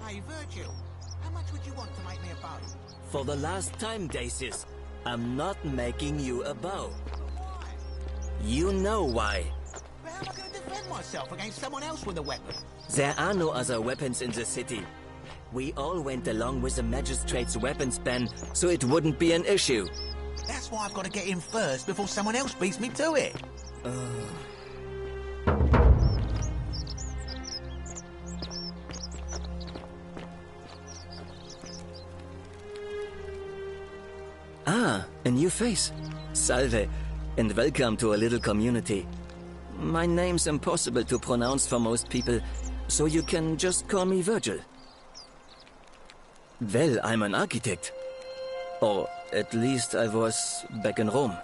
Hey, Virgil, how much would you want to make me a bow? For the last time, Dacis, I'm not making you a bow. Why? You know why. But how am I going to defend myself against someone else with a weapon? There are no other weapons in the city. We all went along with the magistrate's weapons ban, so it wouldn't be an issue. That's why I've got to get in first before someone else beats me to it. Ah, a new face. Salve, and welcome to a little community. My name's impossible to pronounce for most people, so you can just call me Virgil. Well, I'm an architect. Or at least I was back in Rome.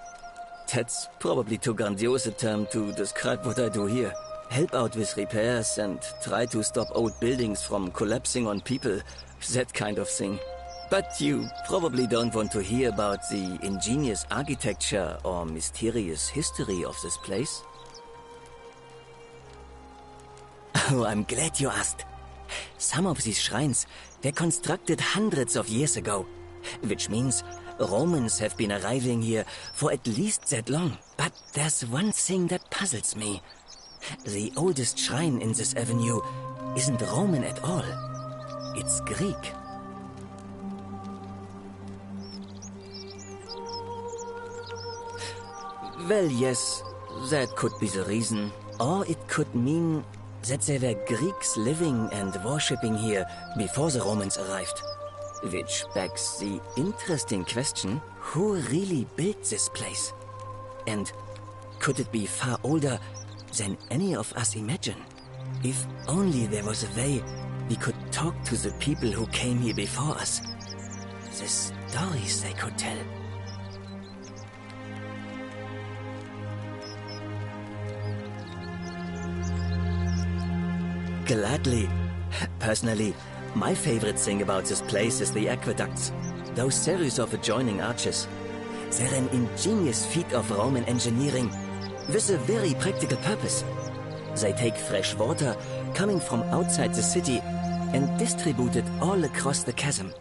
That's probably too grandiose a term to describe what I do here. Help out with repairs and try to stop old buildings from collapsing on people. That kind of thing. But you probably don't want to hear about the ingenious architecture or mysterious history of this place. Oh, I'm glad you asked. Some of these shrines were constructed hundreds of years ago, which means Romans have been arriving here for at least that long. But there's one thing that puzzles me. The oldest shrine in this avenue isn't Roman at all. It's Greek. Well, yes, that could be the reason. Or it could mean that there were Greeks living and worshipping here before the Romans arrived. Which begs the interesting question, who really built this place? And could it be far older than any of us imagine? If only there was a way we could talk to the people who came here before us. The stories they could tell. Gladly. Personally, my favorite thing about this place is the aqueducts. Those series of adjoining arches. They're an ingenious feat of Roman engineering with a very practical purpose. They take fresh water coming from outside the city and distribute it all across the chasm.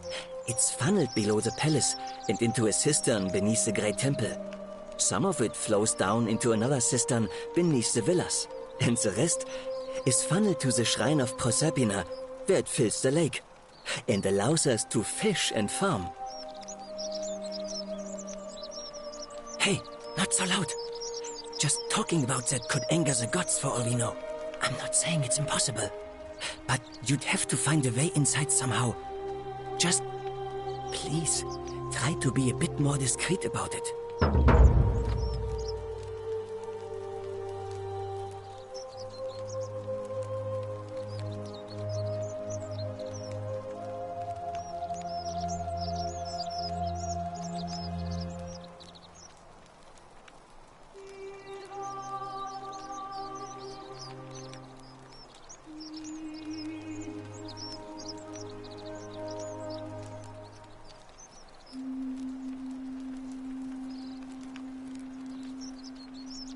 It's funneled below the palace and into a cistern beneath the great temple. Some of it flows down into another cistern beneath the villas, and the rest is funneled to the shrine of Proserpina, where it fills the lake, and allows us to fish and farm. Hey, not so loud. Just talking about that could anger the gods for all we know. I'm not saying it's impossible, but you'd have to find a way inside somehow. Just, please, try to be a bit more discreet about it.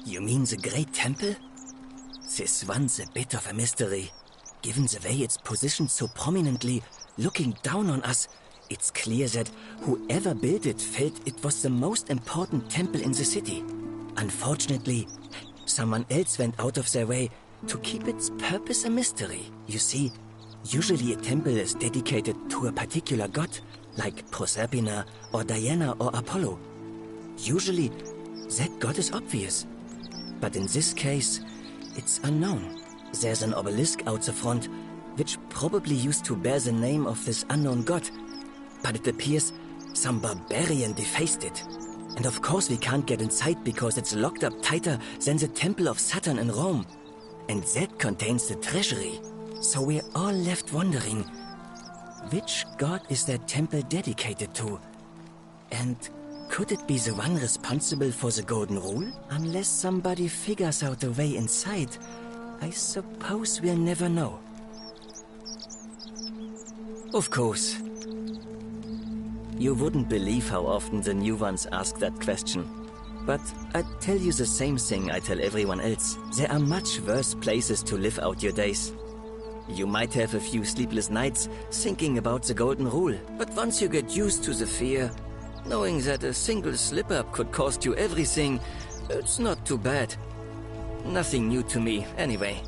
You mean the Great Temple? This one's a bit of a mystery. Given the way it's positioned so prominently, looking down on us, It's clear that whoever built it felt it was the most important temple in the city. Unfortunately, someone else went out of their way to keep its purpose a mystery. You see, usually a temple is dedicated to a particular god, like Proserpina or Diana or Apollo. Usually, that god is obvious. But in this case, it's unknown. There's an obelisk out the front, which probably used to bear the name of this unknown god. But it appears some barbarian defaced it. And of course we can't get inside because it's locked up tighter than the Temple of Saturn in Rome. And that contains the treasury. So we're all left wondering, which god is that temple dedicated to? And could it be the one responsible for the Golden Rule? Unless somebody figures out a way inside, I suppose we'll never know. Of course. You wouldn't believe how often the new ones ask that question. But I'd tell you the same thing I tell everyone else. There are much worse places to live out your days. You might have a few sleepless nights thinking about the Golden Rule, but once you get used to the fear, knowing that a single slip-up could cost you everything, it's not too bad. Nothing new to me, anyway.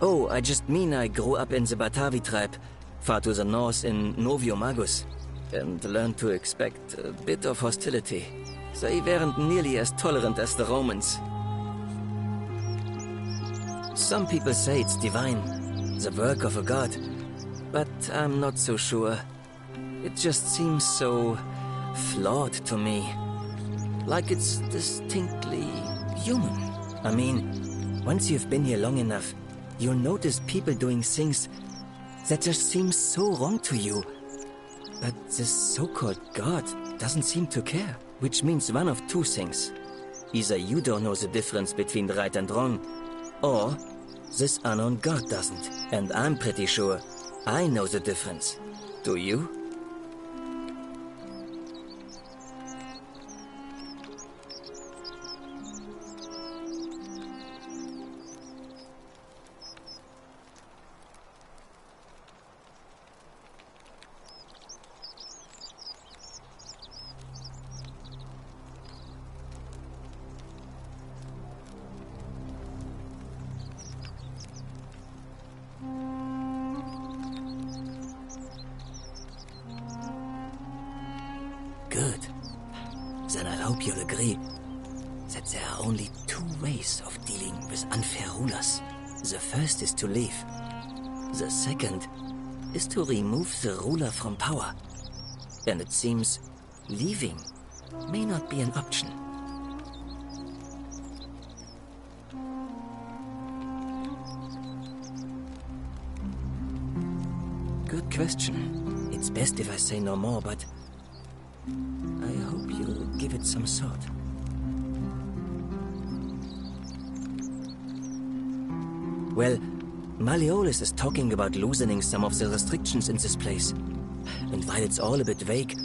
Oh, I just mean I grew up in the Batavi tribe, far to the north in Noviomagus, and learned to expect a bit of hostility. They weren't nearly as tolerant as the Romans. Some people say it's divine, the work of a god, but I'm not so sure. It just seems so flawed to me. Like it's distinctly human. I mean, once you've been here long enough, you'll notice people doing things that just seem so wrong to you. But this so-called god doesn't seem to care, which means one of two things. Either you don't know the difference between right and wrong, or this unknown god doesn't. And I'm pretty sure I know the difference. Do you? then I hope you'll agree that there are only two ways of dealing with unfair rulers. The first is to leave. The second is to remove the ruler from power. And it seems leaving may not be an option. Good question. It's best if I say no more, but I hope you'll give it some thought. Well, Malleolus is talking about loosening some of the restrictions in this place. And while it's all a bit vague,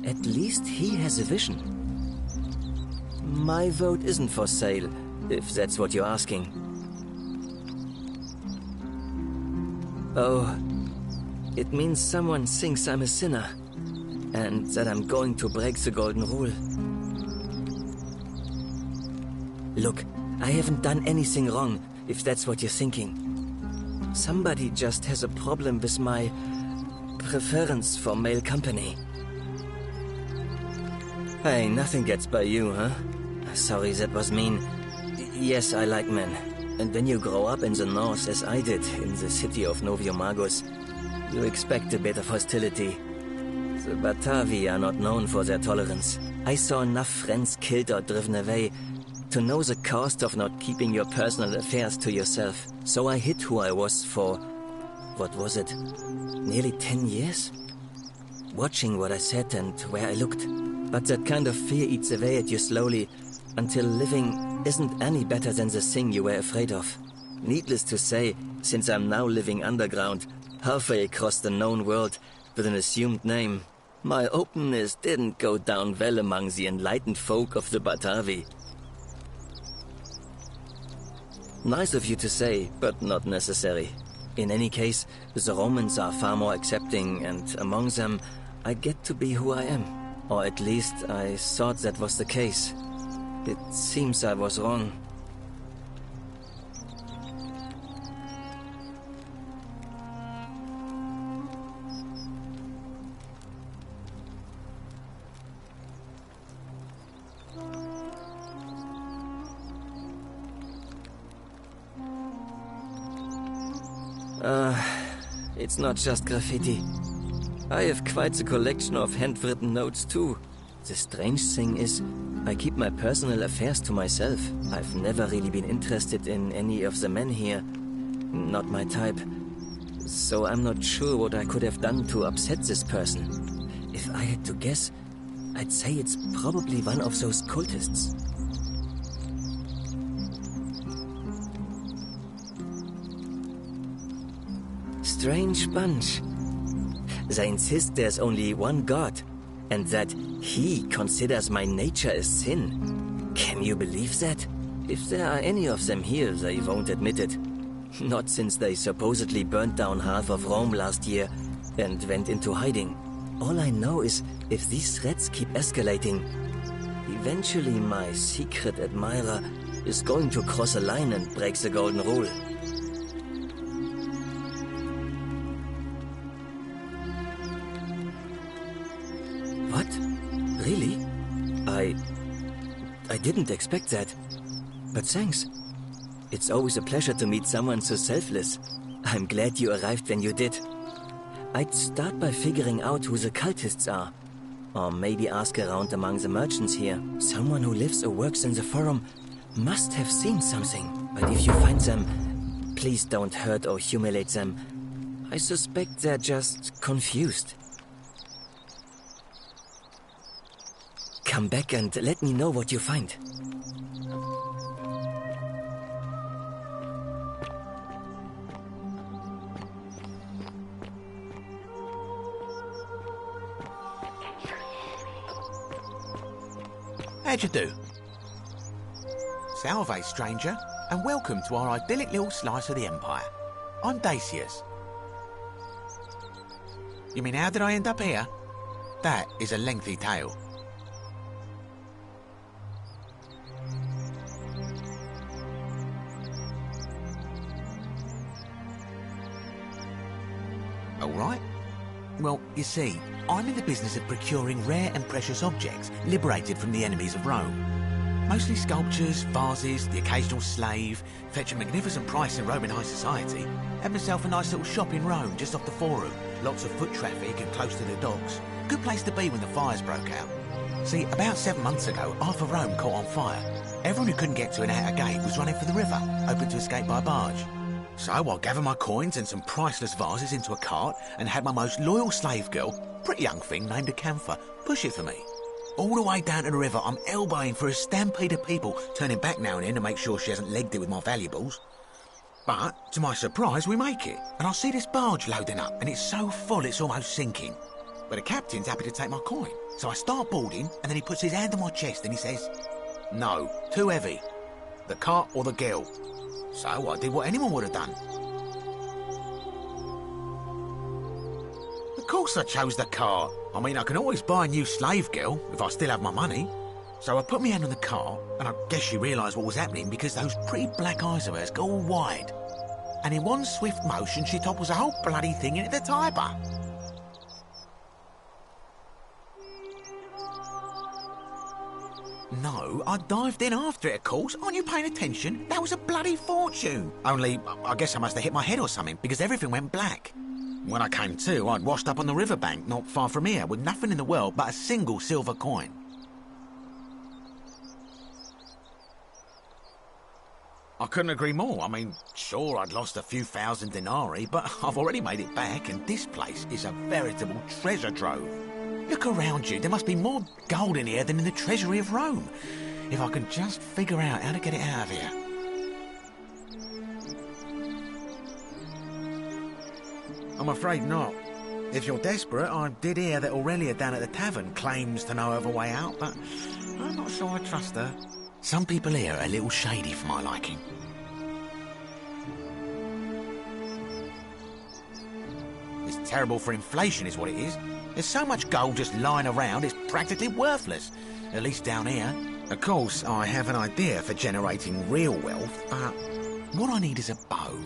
at least he has a vision. My vote isn't for sale, if that's what you're asking. Oh, it means someone thinks I'm a sinner, and that I'm going to break the golden rule. Look, I haven't done anything wrong, if that's what you're thinking. Somebody just has a problem with my preference for male company. Hey, nothing gets by you, huh? Sorry, that was mean. Yes, I like men. And when you grow up in the north, as I did, in the city of Noviomagus, you expect a bit of hostility. The Batavi are not known for their tolerance. I saw enough friends killed or driven away to know the cost of not keeping your personal affairs to yourself. So I hid who I was for, what was it, nearly 10 years? Watching what I said and where I looked. But that kind of fear eats away at you slowly, until living isn't any better than the thing you were afraid of. Needless to say, since I'm now living underground, halfway across the known world, with an assumed name, my openness didn't go down well among the enlightened folk of the Batavi. Nice of you to say, but not necessary. In any case, the Romans are far more accepting, and among them, I get to be who I am. Or at least, I thought that was the case. It seems I was wrong. It's not just graffiti. I have quite the collection of handwritten notes too. The strange thing is, I keep my personal affairs to myself. I've never really been interested in any of the men here. Not my type. So I'm not sure what I could have done to upset this person. If I had to guess, I'd say it's probably one of those cultists. Strange bunch. They insist there's only one God, and that he considers my nature a sin. Can you believe that? If there are any of them here, they won't admit it. Not since they supposedly burnt down half of Rome last year and went into hiding. All I know is, if these threats keep escalating, eventually my secret admirer is going to cross a line and break the golden rule. What? Really? I didn't expect that. But thanks. It's always a pleasure to meet someone so selfless. I'm glad you arrived when you did. I'd start by figuring out who the cultists are. Or maybe ask around among the merchants here. Someone who lives or works in the forum must have seen something. But if you find them, please don't hurt or humiliate them. I suspect they're just confused. Come back and let me know what you find. How'd you do? Salve, stranger, and welcome to our idyllic little slice of the Empire. I'm Dacius. You mean, how did I end up here? That is a lengthy tale. All right. Well, you see, I'm in the business of procuring rare and precious objects liberated from the enemies of Rome. Mostly sculptures, vases, the occasional slave, fetch a magnificent price in Roman high society. Had myself a nice little shop in Rome, just off the Forum. Lots of foot traffic and close to the docks. Good place to be when the fires broke out. See, about 7 months ago, half of Rome caught on fire. Everyone who couldn't get to an outer gate was running for the river, hoping to escape by barge. So I gathered my coins and some priceless vases into a cart and had my most loyal slave girl, pretty young thing named Acantha, push it for me. All the way down to the river, I'm elbowing for a stampede of people, turning back now and then to make sure she hasn't legged it with my valuables. But, to my surprise, we make it, and I see this barge loading up, and it's so full it's almost sinking. But the captain's happy to take my coin, so I start boarding, and then he puts his hand on my chest and he says, "No, too heavy. The cart or the girl." So I did what anyone would have done. Of course I chose the cart. I mean, I can always buy a new slave girl if I still have my money. So I put my hand on the cart, and I guess she realised what was happening because those pretty black eyes of hers go all wide. And in one swift motion, she topples the whole bloody thing into the Tiber. No, I dived in after it, of course. Aren't you paying attention? That was a bloody fortune. Only, I guess I must have hit my head or something, because everything went black. When I came to, I'd washed up on the riverbank, not far from here, with nothing in the world but a single silver coin. I couldn't agree more. I mean, sure, I'd lost a few thousand denarii, but I've already made it back, and this place is a veritable treasure trove. Look around you. There must be more gold in here than in the treasury of Rome. If I can just figure out how to get it out of here. I'm afraid not. If you're desperate, I did hear that Aurelia down at the tavern claims to know of a way out, but I'm not sure I trust her. Some people here are a little shady for my liking. It's terrible for inflation is what it is. There's so much gold just lying around, it's practically worthless. At least down here. Of course, I have an idea for generating real wealth, but what I need is a bow.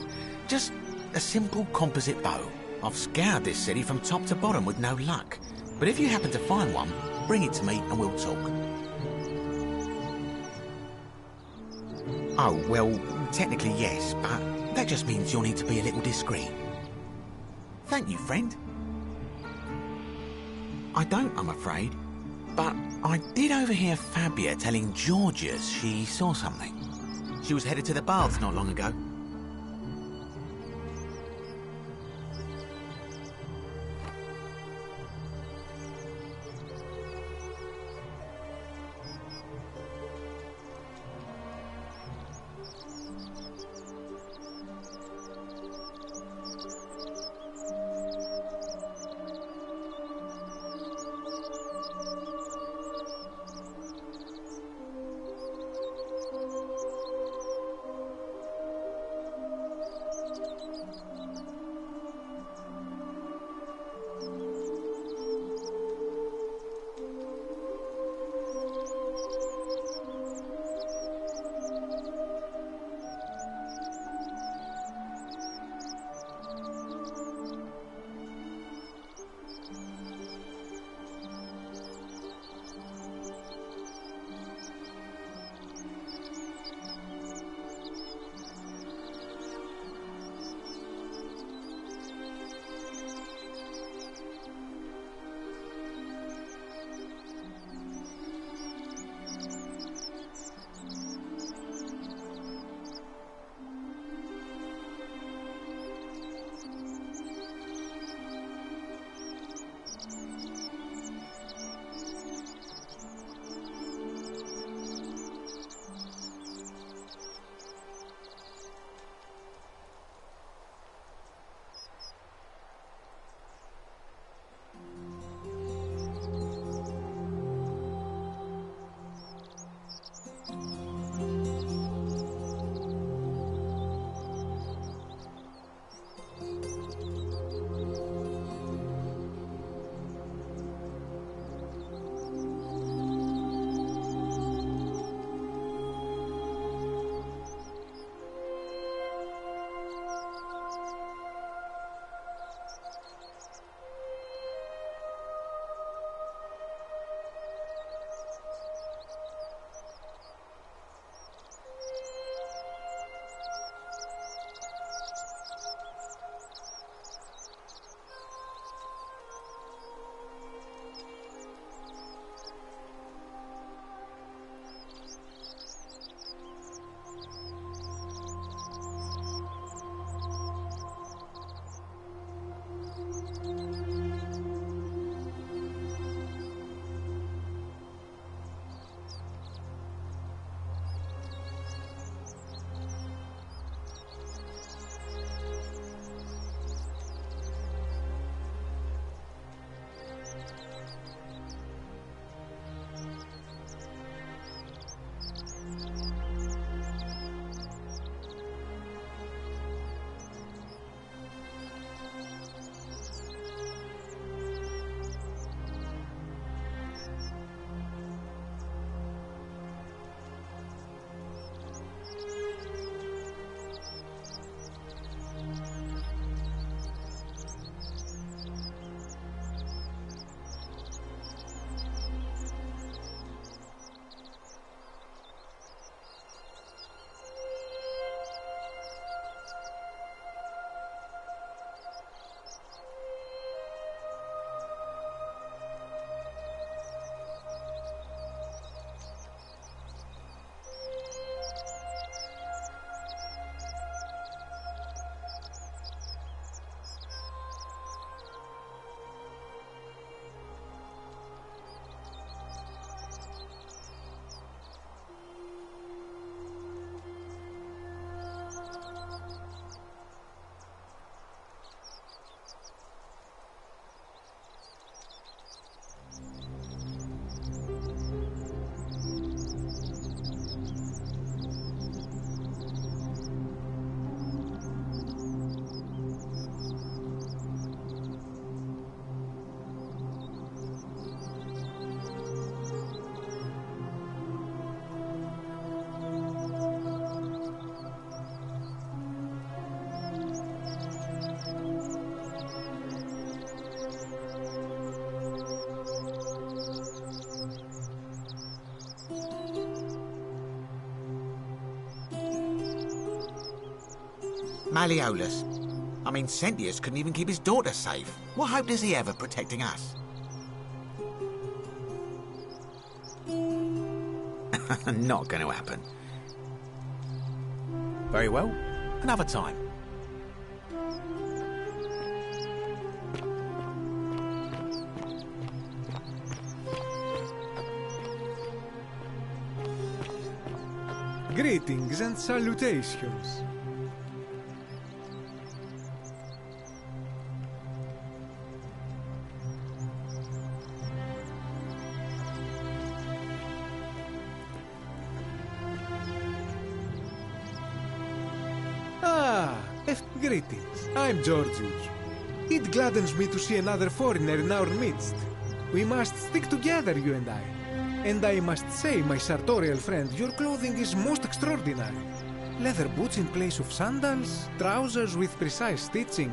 Just a simple composite bow. I've scoured this city from top to bottom with no luck. But if you happen to find one, bring it to me and we'll talk. Oh, well, technically yes, but that just means you'll need to be a little discreet. Thank you, friend. I don't, I'm afraid. But I did overhear Fabia telling Georgius she saw something. She was headed to the baths not long ago. Malleolus. I mean, Sentius couldn't even keep his daughter safe. What hope does he have of protecting us? Not going to happen. Very well. Another time. Greetings and salutations. Greetings, I'm Georgius. It gladdens me to see another foreigner in our midst. We must stick together, you and I. And I must say, my sartorial friend, your clothing is most extraordinary. Leather boots in place of sandals, trousers with precise stitching,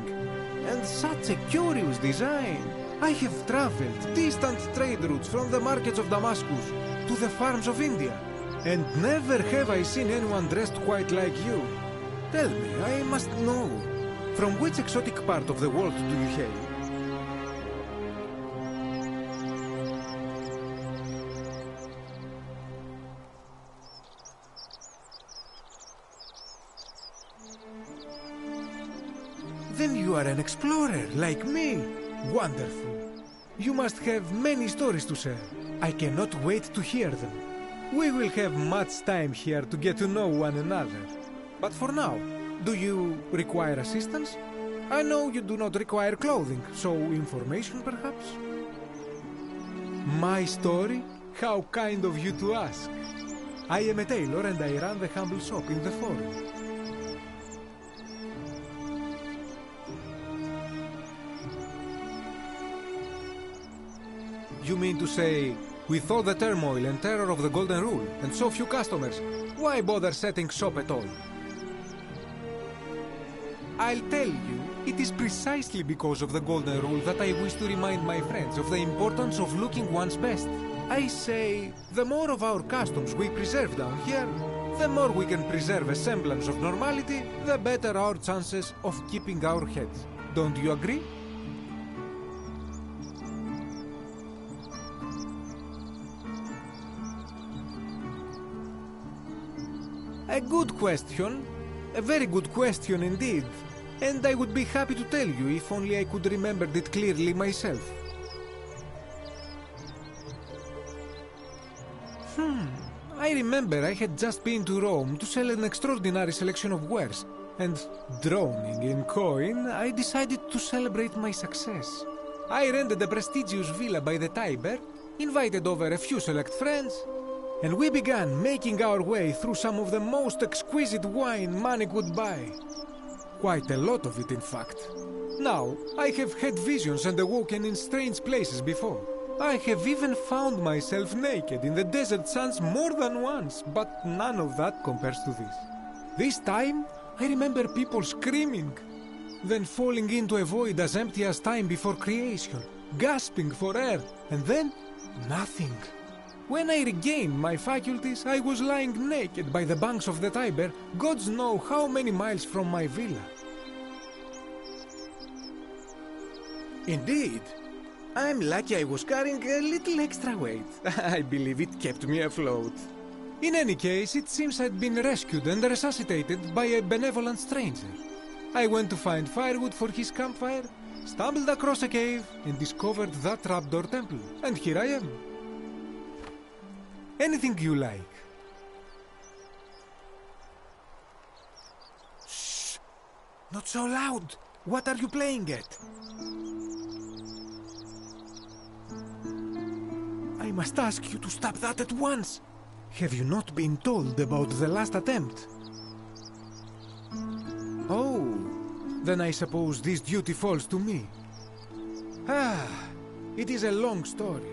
and such a curious design. I have traveled distant trade routes from the markets of Damascus to the farms of India, and never have I seen anyone dressed quite like you. Tell me, I must know, from which exotic part of the world do you hail? Then you are an explorer, like me. Wonderful. You must have many stories to share. I cannot wait to hear them. We will have much time here to get to know one another. But for now, do you require assistance? I know you do not require clothing, so information perhaps? My story? How kind of you to ask. I am a tailor and I run the humble shop in the forum. You mean to say, with all the turmoil and terror of the Golden Rule, and so few customers, why bother setting shop at all? I'll tell you, it is precisely because of the Golden Rule that I wish to remind my friends of the importance of looking one's best. I say, the more of our customs we preserve down here, the more we can preserve a semblance of normality, the better our chances of keeping our heads. Don't you agree? A good question. A very good question indeed. And I would be happy to tell you if only I could remember it clearly myself. I remember I had just been to Rome to sell an extraordinary selection of wares, and drowning in coin, I decided to celebrate my success. I rented a prestigious villa by the Tiber, invited over a few select friends, and we began making our way through some of the most exquisite wine money could buy. Quite a lot of it, in fact. Now, I have had visions and awoken in strange places before. I have even found myself naked in the desert sands more than once, but none of that compares to this. This time, I remember people screaming, then falling into a void as empty as time before creation, gasping for air, and then nothing. When I regained my faculties, I was lying naked by the banks of the Tiber, gods know how many miles from my villa. Indeed. I'm lucky I was carrying a little extra weight. I believe it kept me afloat. In any case, it seems I'd been rescued and resuscitated by a benevolent stranger. I went to find firewood for his campfire, stumbled across a cave, and discovered that trapdoor temple. And here I am. Anything you like. Shh! Not so loud! What are you playing at? I must ask you to stop that at once. Have you not been told about the last attempt? Oh, then I suppose this duty falls to me. It is a long story.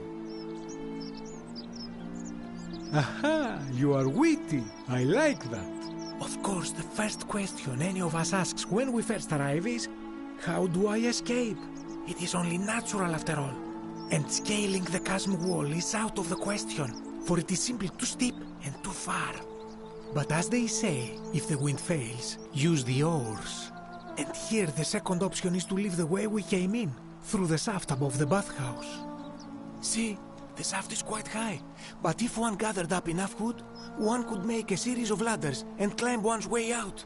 Aha, you are witty. I like that. Of course, the first question any of us asks when we first arrive is, how do I escape? It is only natural after all. And scaling the chasm wall is out of the question, for it is simply too steep and too far. But as they say, if the wind fails, use the oars. And here the second option is to leave the way we came in, through the shaft above the bathhouse. See, the shaft is quite high, but if one gathered up enough wood, one could make a series of ladders and climb one's way out.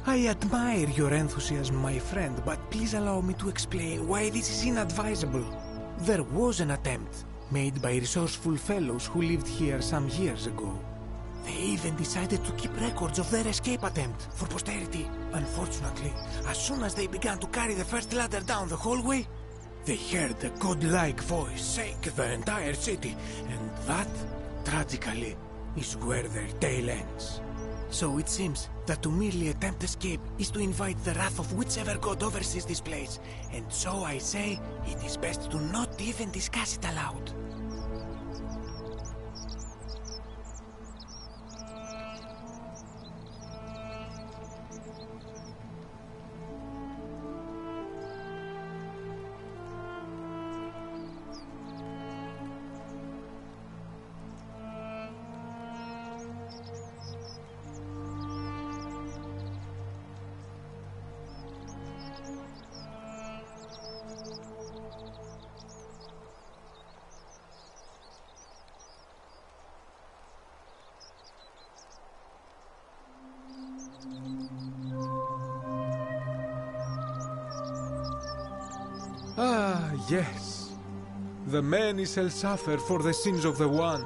I admire your enthusiasm, my friend, but please allow me to explain why this is inadvisable. There was an attempt made by resourceful fellows who lived here some years ago. They even decided to keep records of their escape attempt for posterity. Unfortunately, as soon as they began to carry the first ladder down the hallway, they heard a godlike voice shake the entire city, and that, tragically, is where their tale ends. So it seems that to merely attempt escape is to invite the wrath of whichever god oversees this place, and so I say it is best to not even discuss it aloud. Ah, yes. The many shall suffer for the sins of the one.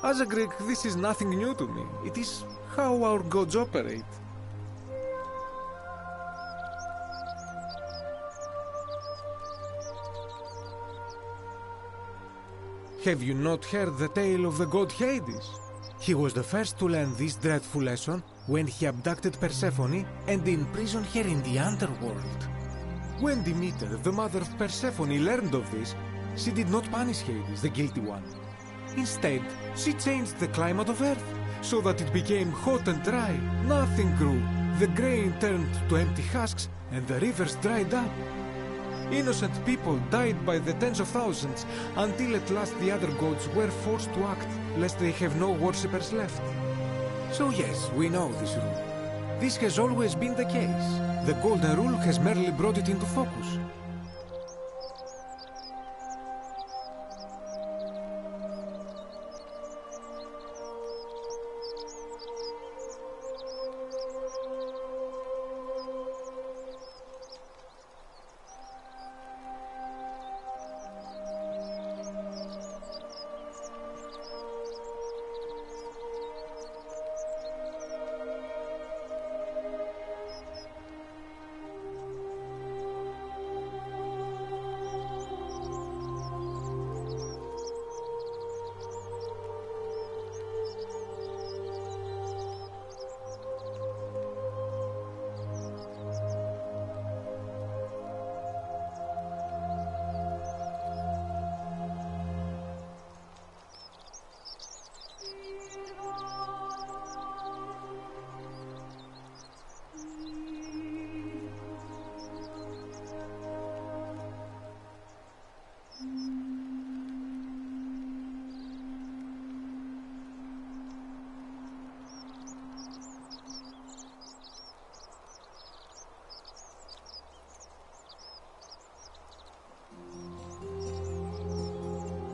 As a Greek, this is nothing new to me. It is how our gods operate. Have you not heard the tale of the god Hades? He was the first to learn this dreadful lesson when he abducted Persephone and imprisoned her in the underworld. When Demeter, the mother of Persephone, learned of this, she did not punish Hades, the guilty one. Instead, she changed the climate of Earth so that it became hot and dry. Nothing grew. The grain turned to empty husks and the rivers dried up. Innocent people died by the tens of thousands until at last the other gods were forced to act, lest they have no worshippers left. So yes, we know this rule. This has always been the case. The Golden Rule has merely brought it into focus.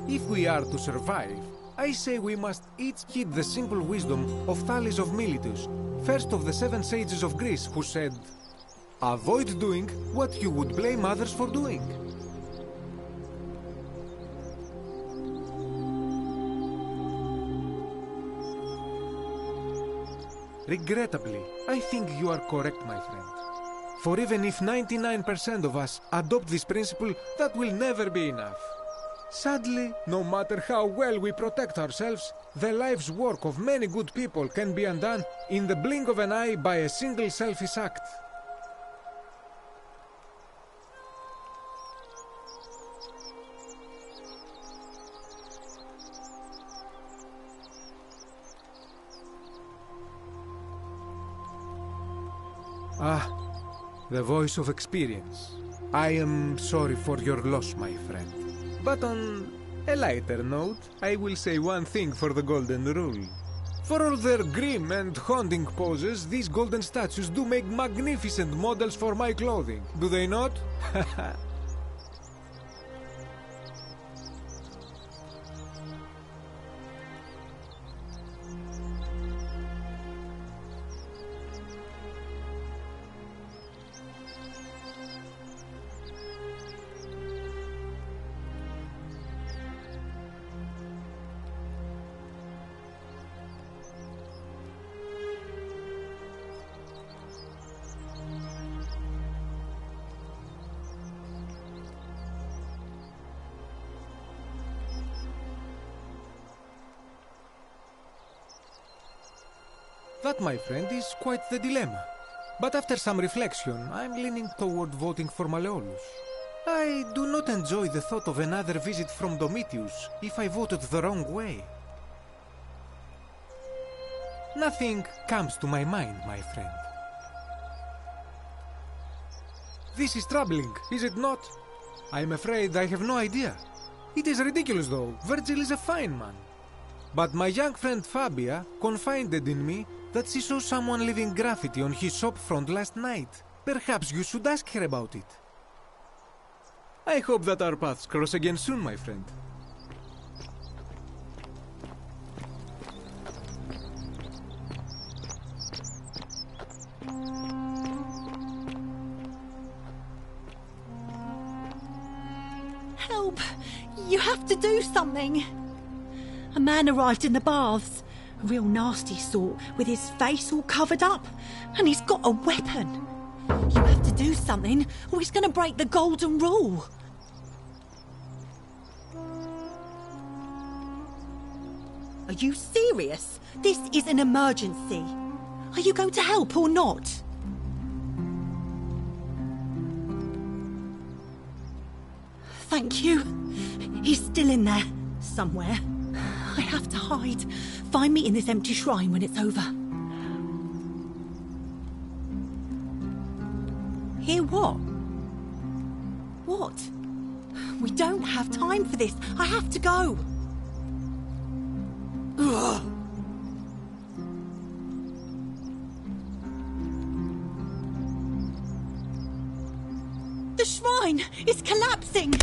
If we are to survive, I say we must each heed the simple wisdom of Thales of Miletus, first of the 7 sages of Greece, who said, "Avoid doing what you would blame others for doing." Regrettably, I think you are correct, my friend. For even if 99% of us adopt this principle, that will never be enough. Sadly, no matter how well we protect ourselves, the life's work of many good people can be undone in the blink of an eye by a single selfish act. Ah, the voice of experience. I am sorry for your loss, my friend. But on a lighter note, I will say one thing for the Golden Rule. For all their grim and haunting poses, these golden statues do make magnificent models for my clothing. Do they not? That, my friend, is quite the dilemma. But after some reflection, I'm leaning toward voting for Malleolus. I do not enjoy the thought of another visit from Domitius if I voted the wrong way. Nothing comes to my mind, my friend. This is troubling, is it not? I'm afraid I have no idea. It is ridiculous, though. Virgil is a fine man. But my young friend Fabia confided in me that she saw someone leaving graffiti on his shop front last night. Perhaps you should ask her about it. I hope that our paths cross again soon, my friend. Help! You have to do something! A man arrived in the baths. A real nasty sort, with his face all covered up. And he's got a weapon. You have to do something, or he's going to break the golden rule. Are you serious? This is an emergency. Are you going to help or not? Thank you. He's still in there, somewhere. I have to hide. Find me in this empty shrine when it's over. Hear what? What? We don't have time for this. I have to go. Ugh. The shrine is collapsing.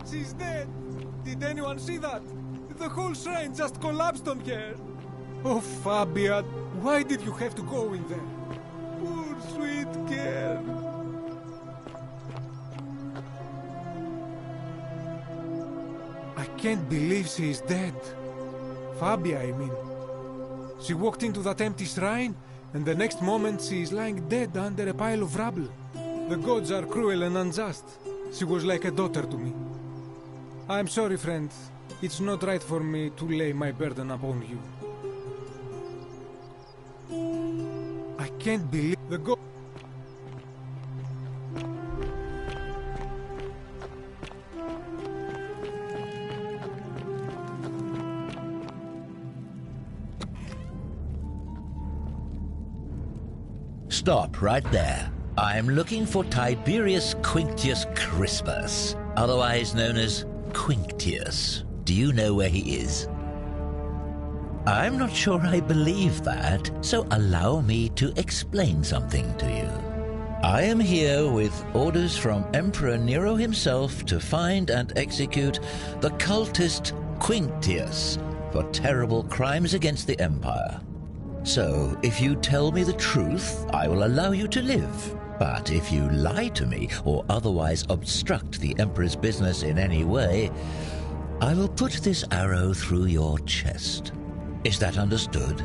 She's dead! Did anyone see that? The whole shrine just collapsed on her! Oh, Fabia, why did you have to go in there? Poor sweet girl! I can't believe she is dead. Fabia, I mean. She walked into that empty shrine, and the next moment she is lying dead under a pile of rubble. The gods are cruel and unjust. She was like a daughter to me. I'm sorry, friend. It's not right for me to lay my burden upon you. I can't believe the god. Stop right there. I'm looking for Tiberius Quinctius Crispus, otherwise known as Quinctius. Do you know where he is? I'm not sure I believe that, so allow me to explain something to you. I am here with orders from Emperor Nero himself to find and execute the cultist Quinctius for terrible crimes against the Empire. So, if you tell me the truth, I will allow you to live. But if you lie to me or otherwise obstruct the Emperor's business in any way, I will put this arrow through your chest. Is that understood?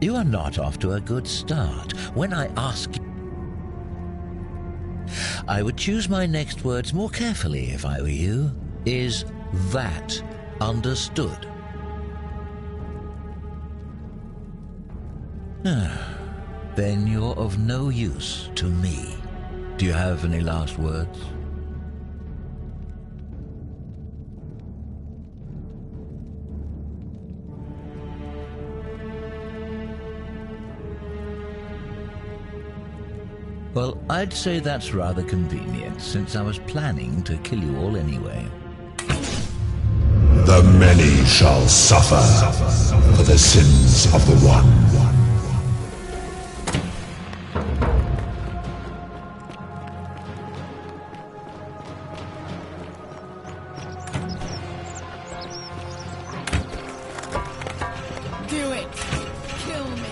You are not off to a good start. When I ask you... I would choose my next words more carefully if I were you. Is that understood? Then you're of no use to me. Do you have any last words? Well, I'd say that's rather convenient, since I was planning to kill you all anyway. The many shall suffer for the sins of the one. Do it! Kill me!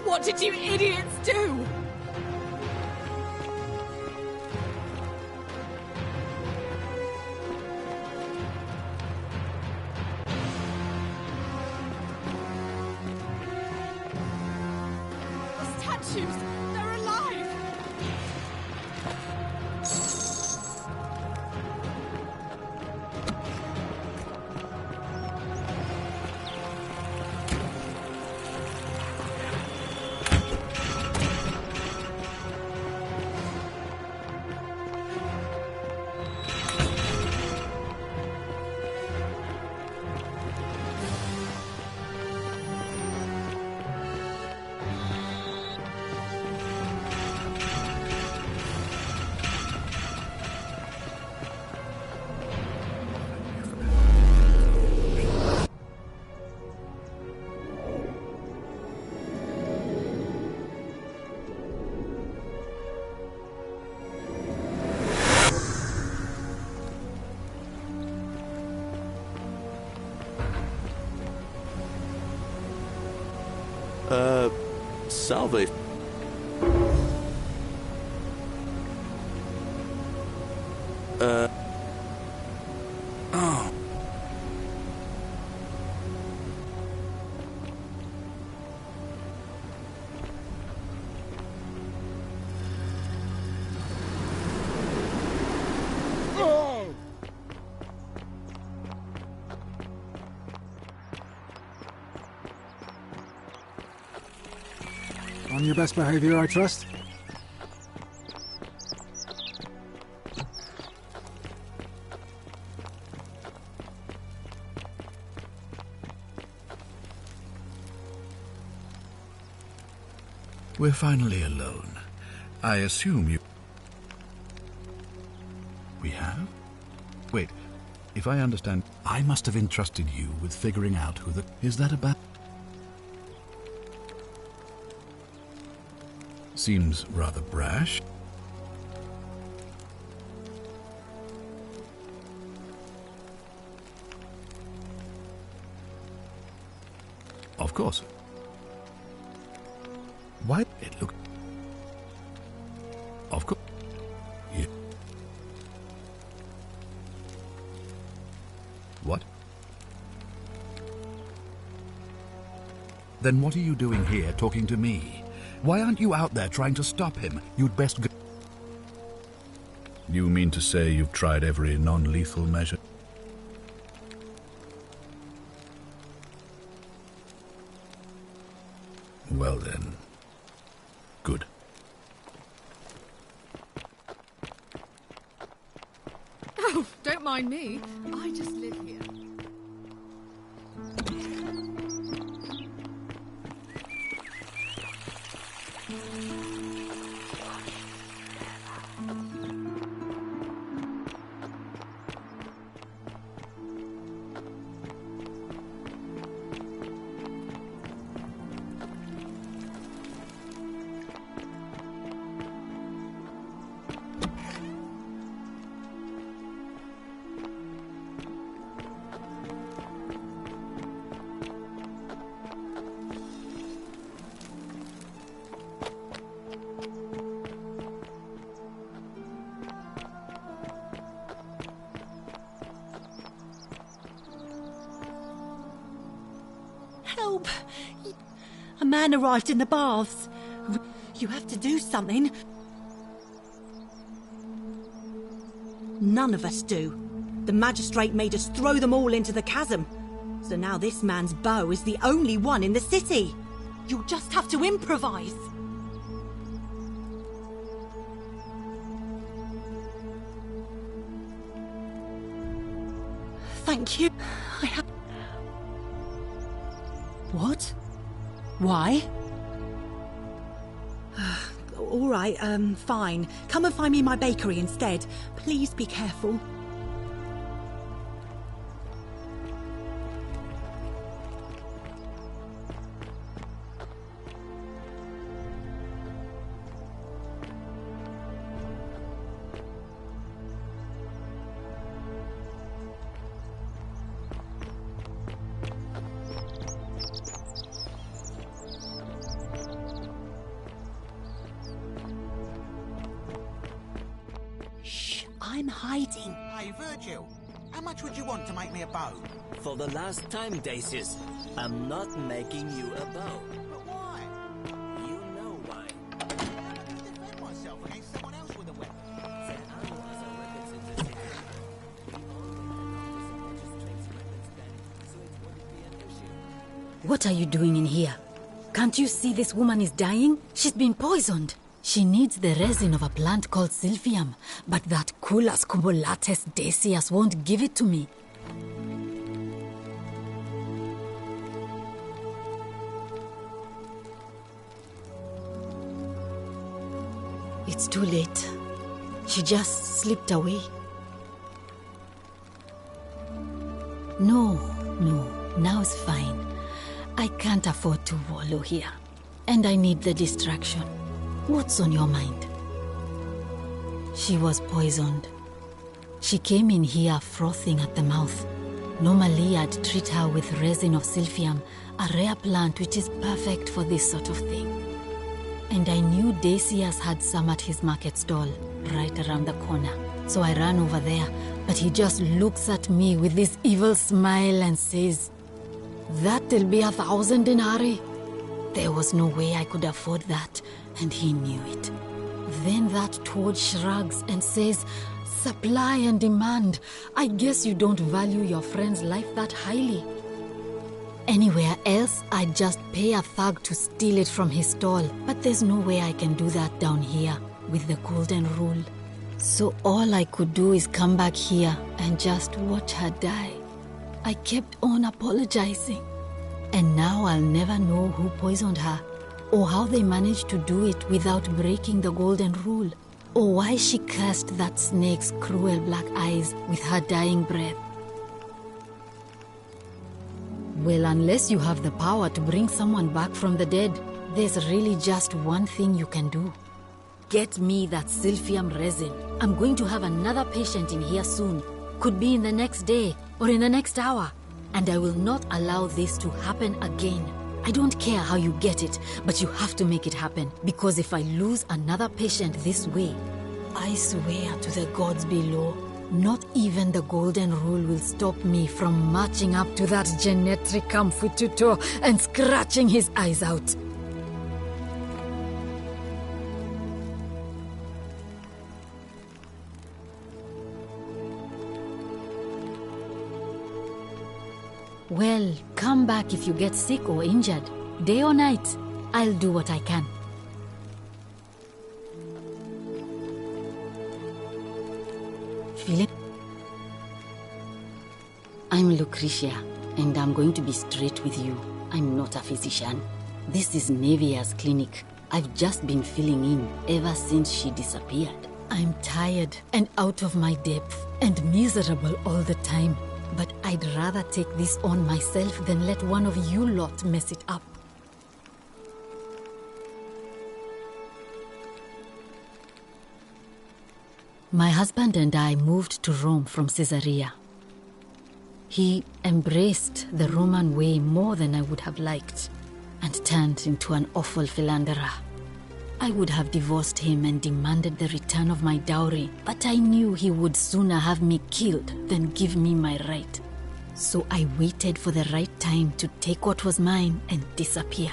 What did you idiots do? The statues! They're alive! Salve. Oh. On your best behavior, I trust? We're finally alone. I assume you... We have? Wait, if I understand, I must have entrusted you with figuring out who the... Is that about... Seems rather brash. Of course. Why it look? Of course. Yeah. What? Then what are you doing here talking to me? Why aren't you out there trying to stop him? You'd best go. You mean to say you've tried every non-lethal measure? Well then. Good. Oh, don't mind me. I just live here. Help! A man arrived in the baths. You have to do something. None of us do. The magistrate made us throw them all into the chasm. So now this man's bow is the only one in the city. You'll just have to improvise. Thank you. What? Why? All right, fine. Come and find me in my bakery instead. Please be careful. I'm hiding. Hey, Virgil, how much would you want to make me a bow? For the last time, Dacius, I'm not making you a bow. But why? You know why. I can defend myself against someone else with a weapon. There are no other weapons in the city. We all went after the magistrate's weapons then, so it wouldn't be an issue. What are you doing in here? Can't you see this woman is dying? She's been poisoned. She needs the resin of a plant called Silphium, but that Culus cubulatus Dacius won't give it to me. It's too late. She just slipped away. No, now it's fine. I can't afford to wallow here, and I need the distraction. What's on your mind? She was poisoned. She came in here frothing at the mouth. Normally I'd treat her with resin of Silphium, a rare plant which is perfect for this sort of thing. And I knew Dacius had some at his market stall, right around the corner. So I ran over there, but he just looks at me with this evil smile and says, "That'll be 1,000 denarii." There was no way I could afford that, and he knew it. Then that toad shrugs and says, "Supply and demand. I guess you don't value your friend's life that highly." Anywhere else, I'd just pay a thug to steal it from his stall, but there's no way I can do that down here with the golden rule. So all I could do is come back here and just watch her die. I kept on apologizing. And now I'll never know who poisoned her, or how they managed to do it without breaking the golden rule, or why she cursed that snake's cruel black eyes with her dying breath. Well, unless you have the power to bring someone back from the dead, there's really just one thing you can do. Get me that Silphium resin. I'm going to have another patient in here soon. Could be in the next day, or in the next hour. And I will not allow this to happen again. I don't care how you get it, but you have to make it happen. Because if I lose another patient this way, I swear to the gods below, not even the Golden Rule will stop me from marching up to that Genetri Kamfututo and scratching his eyes out. Well, come back if you get sick or injured. Day or night, I'll do what I can. Philip? I'm Lucretia, and I'm going to be straight with you. I'm not a physician. This is Nevia's clinic. I've just been filling in ever since she disappeared. I'm tired and out of my depth and miserable all the time. But I'd rather take this on myself than let one of you lot mess it up. My husband and I moved to Rome from Caesarea. He embraced the Roman way more than I would have liked and turned into an awful philanderer. I would have divorced him and demanded the return of my dowry, but I knew he would sooner have me killed than give me my right. So I waited for the right time to take what was mine and disappear.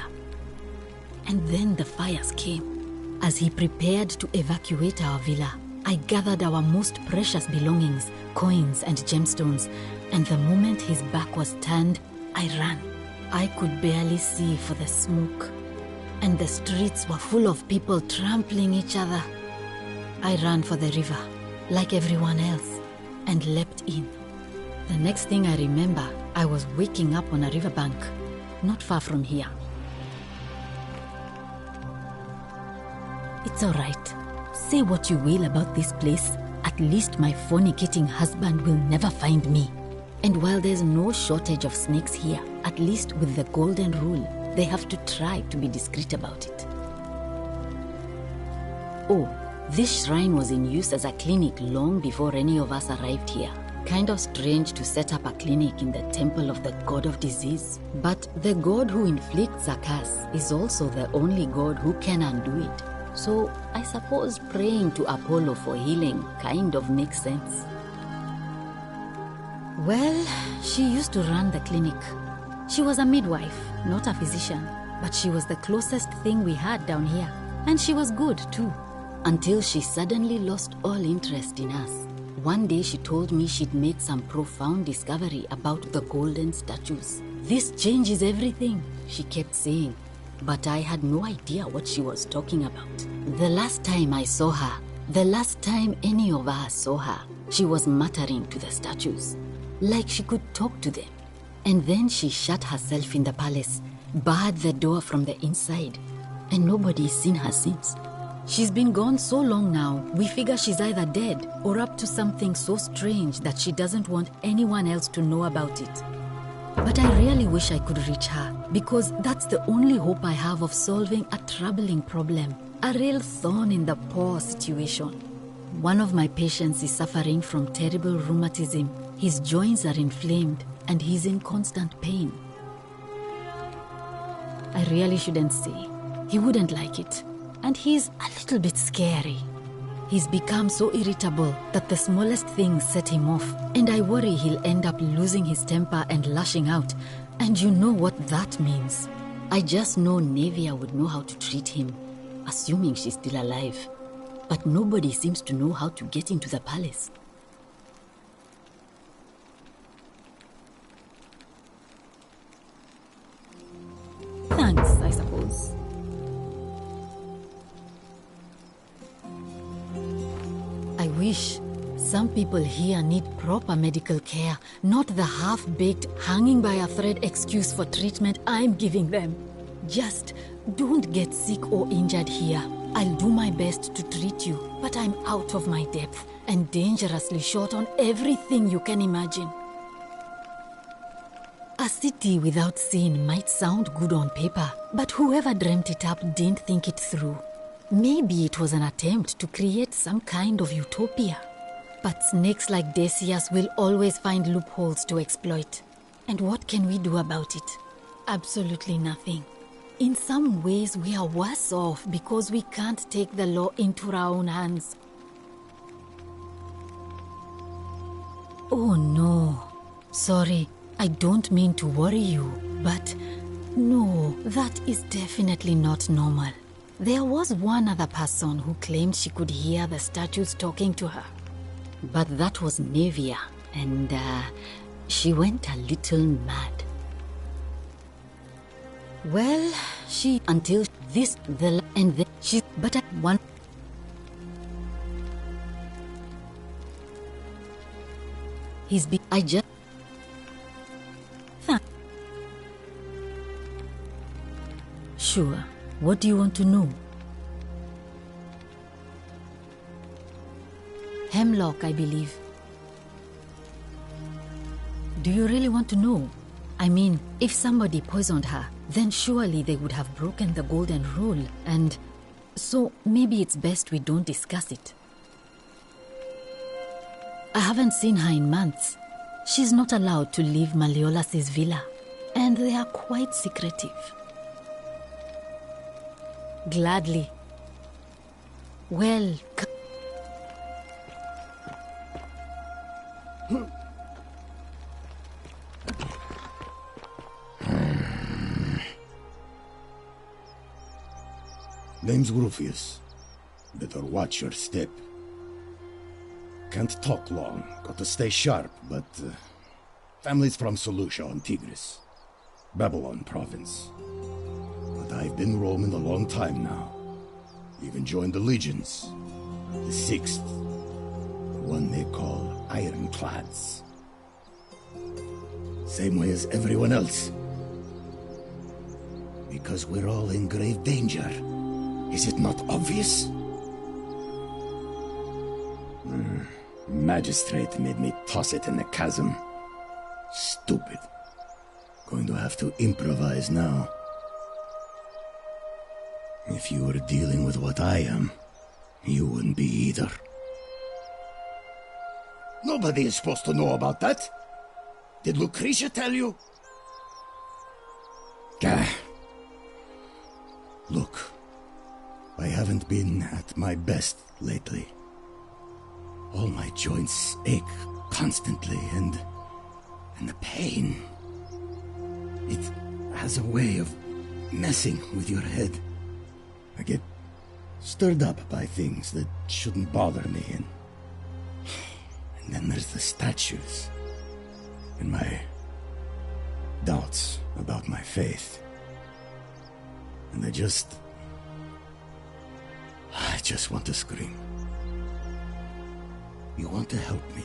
And then the fires came. As he prepared to evacuate our villa, I gathered our most precious belongings, coins and gemstones, and the moment his back was turned, I ran. I could barely see for the smoke, and the streets were full of people trampling each other. I ran for the river, like everyone else, and leapt in. The next thing I remember, I was waking up on a riverbank, not far from here. It's all right. Say what you will about this place, at least my fornicating husband will never find me. And while there's no shortage of snakes here, at least with the Golden Rule, they have to try to be discreet about it. Oh, this shrine was in use as a clinic long before any of us arrived here. Kind of strange to set up a clinic in the temple of the god of disease. But the god who inflicts a curse is also the only god who can undo it. So I suppose praying to Apollo for healing kind of makes sense. Well, she used to run the clinic. She was a midwife, not a physician, but she was the closest thing we had down here. And she was good too, until she suddenly lost all interest in us. One day she told me she'd made some profound discovery about the golden statues. This changes everything, she kept saying. But I had no idea what she was talking about. The last time I saw her, the last time any of us saw her, she was muttering to the statues, like she could talk to them. And then she shut herself in the palace, barred the door from the inside, and nobody's seen her since. She's been gone so long now, we figure she's either dead or up to something so strange that she doesn't want anyone else to know about it. But I really wish I could reach her, because that's the only hope I have of solving a troubling problem, a real thorn in the paw situation. One of my patients is suffering from terrible rheumatism. His joints are inflamed and he's in constant pain. I really shouldn't say. He wouldn't like it. And he's a little bit scary. He's become so irritable that the smallest things set him off, and I worry he'll end up losing his temper and lashing out, and you know what that means. I just know Nevia would know how to treat him, assuming she's still alive. But nobody seems to know how to get into the palace. Thanks, I suppose. I wish. Some people here need proper medical care, not the half-baked, hanging by a thread excuse for treatment I'm giving them. Just don't get sick or injured here. I'll do my best to treat you, but I'm out of my depth and dangerously short on everything you can imagine. A city without sin might sound good on paper, but whoever dreamt it up didn't think it through. Maybe it was an attempt to create some kind of utopia. But snakes like Decius will always find loopholes to exploit. And what can we do about it? Absolutely nothing. In some ways, we are worse off because we can't take the law into our own hands. Oh no. Sorry, I don't mean to worry you, but no, that is definitely not normal. There was one other person who claimed she could hear the statues talking to her. But that was Nevia, and she went a little mad. Well, she until this the and then she but at one I just Sure. What do you want to know? Hemlock, I believe. Do you really want to know? I mean, if somebody poisoned her, then surely they would have broken the golden rule, and so maybe it's best we don't discuss it. I haven't seen her in months. She's not allowed to leave Malleolus' villa, and they are quite secretive. Gladly. Well, Name's Rufius. Better watch your step. Can't talk long, got to stay sharp, but family's from Seleucia on Tigris, Babylon province. But I've been roaming a long time now. Even joined the legions. The 6th, the one they call Ironclads. Same way as everyone else. Because we're all in grave danger. Is it not obvious? Magistrate made me toss it in the chasm. Stupid. Going to have to improvise now. If you were dealing with what I am, you wouldn't be either. Nobody is supposed to know about that. Did Lucretia tell you? Gah. Look, I haven't been at my best lately. All my joints ache constantly, and the pain. It has a way of messing with your head. I get stirred up by things that shouldn't bother me, and then there's the statues, and my doubts about my faith. And I just want to scream. You want to help me?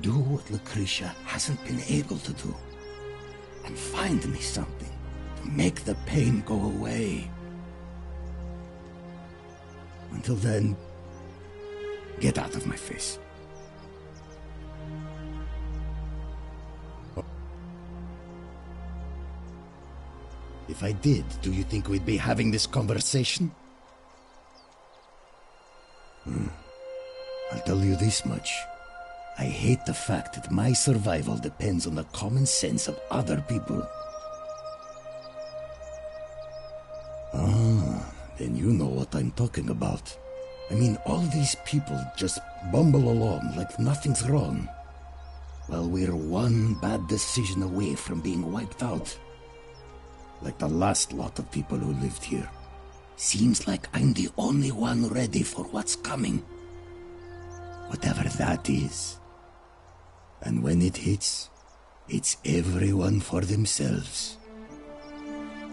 Do what Lucretia hasn't been able to do, and find me something to make the pain go away. Until then, get out of my face. If I did, do you think we'd be having this conversation? I'll tell you this much. I hate the fact that my survival depends on the common sense of other people. Ah, then you know what I'm talking about. I mean, all these people just bumble along like nothing's wrong, while we're one bad decision away from being wiped out. Like the last lot of people who lived here. Seems like I'm the only one ready for what's coming. Whatever that is. And when it hits, it's everyone for themselves.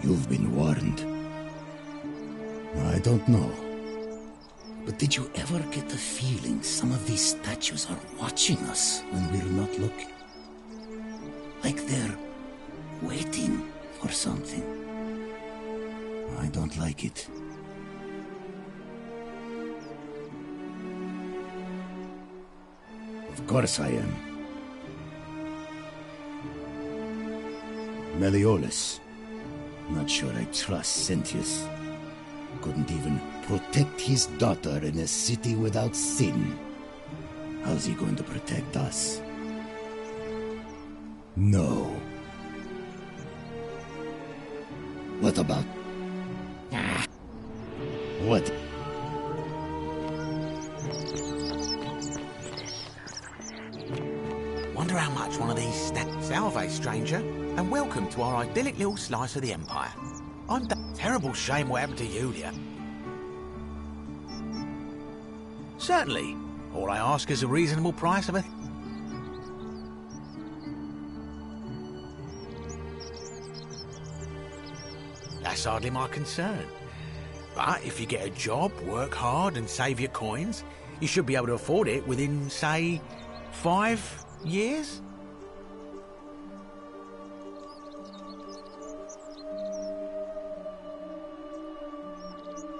You've been warned. I don't know. But did you ever get the feeling some of these statues are watching us when we're not looking? Like they're waiting for something. I don't like it. Of course I am. Malleolus. Not sure I trust Sentius. Couldn't even protect his daughter in a city without sin. How's he going to protect us? No. What about? What? Wonder how much one of these Salve, stranger, and welcome to our idyllic little slice of the Empire. I'm terrible shame what happened to Yulia. Certainly. All I ask is a reasonable price of a... That's hardly my concern. But if you get a job, work hard and save your coins, you should be able to afford it within, say, 5 years?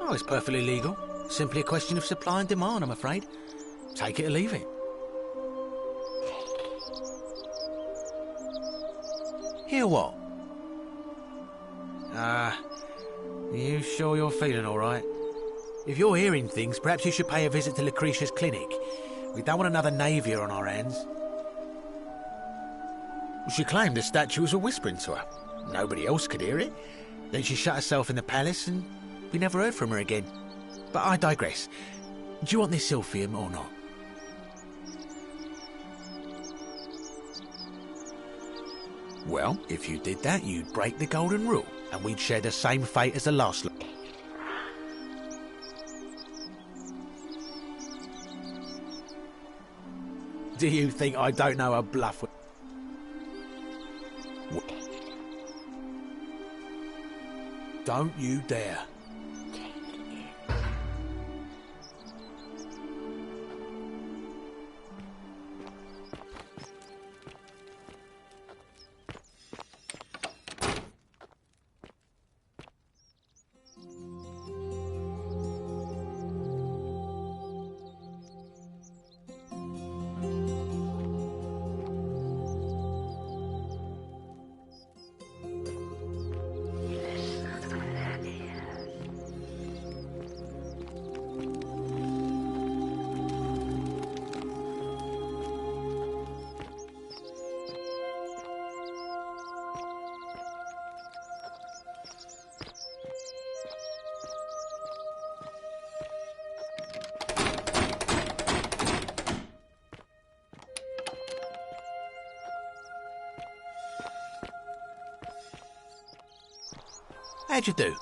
Oh, it's perfectly legal. Simply a question of supply and demand, I'm afraid. Take it or leave it. Hear what? You sure you're feeling all right? If you're hearing things, perhaps you should pay a visit to Lucretia's clinic. We don't want another Navier on our hands. She claimed the statues were whispering to her. Nobody else could hear it. Then she shut herself in the palace and we never heard from her again. But I digress. Do you want this Silphium or not? Well, if you did that, you'd break the golden rule, and we'd share the same fate as the last lot. Do you think I don't know a bluff? Don't you dare. How'd you do?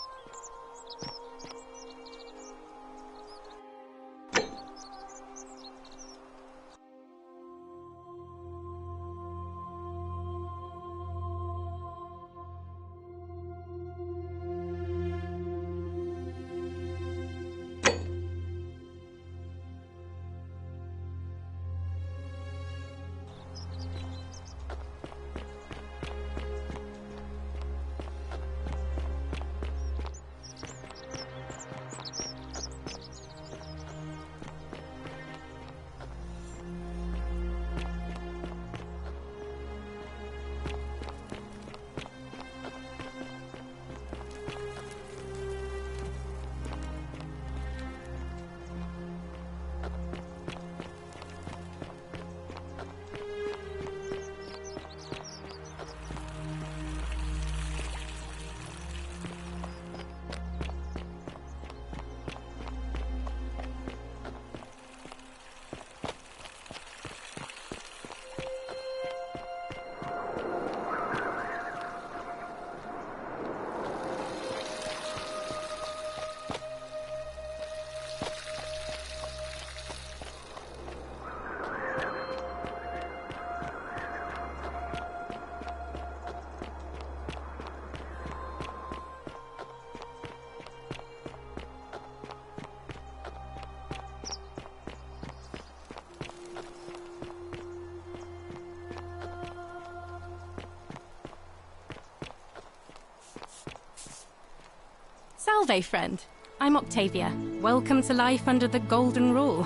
Salve, friend. I'm Octavia. Welcome to life under the Golden Rule.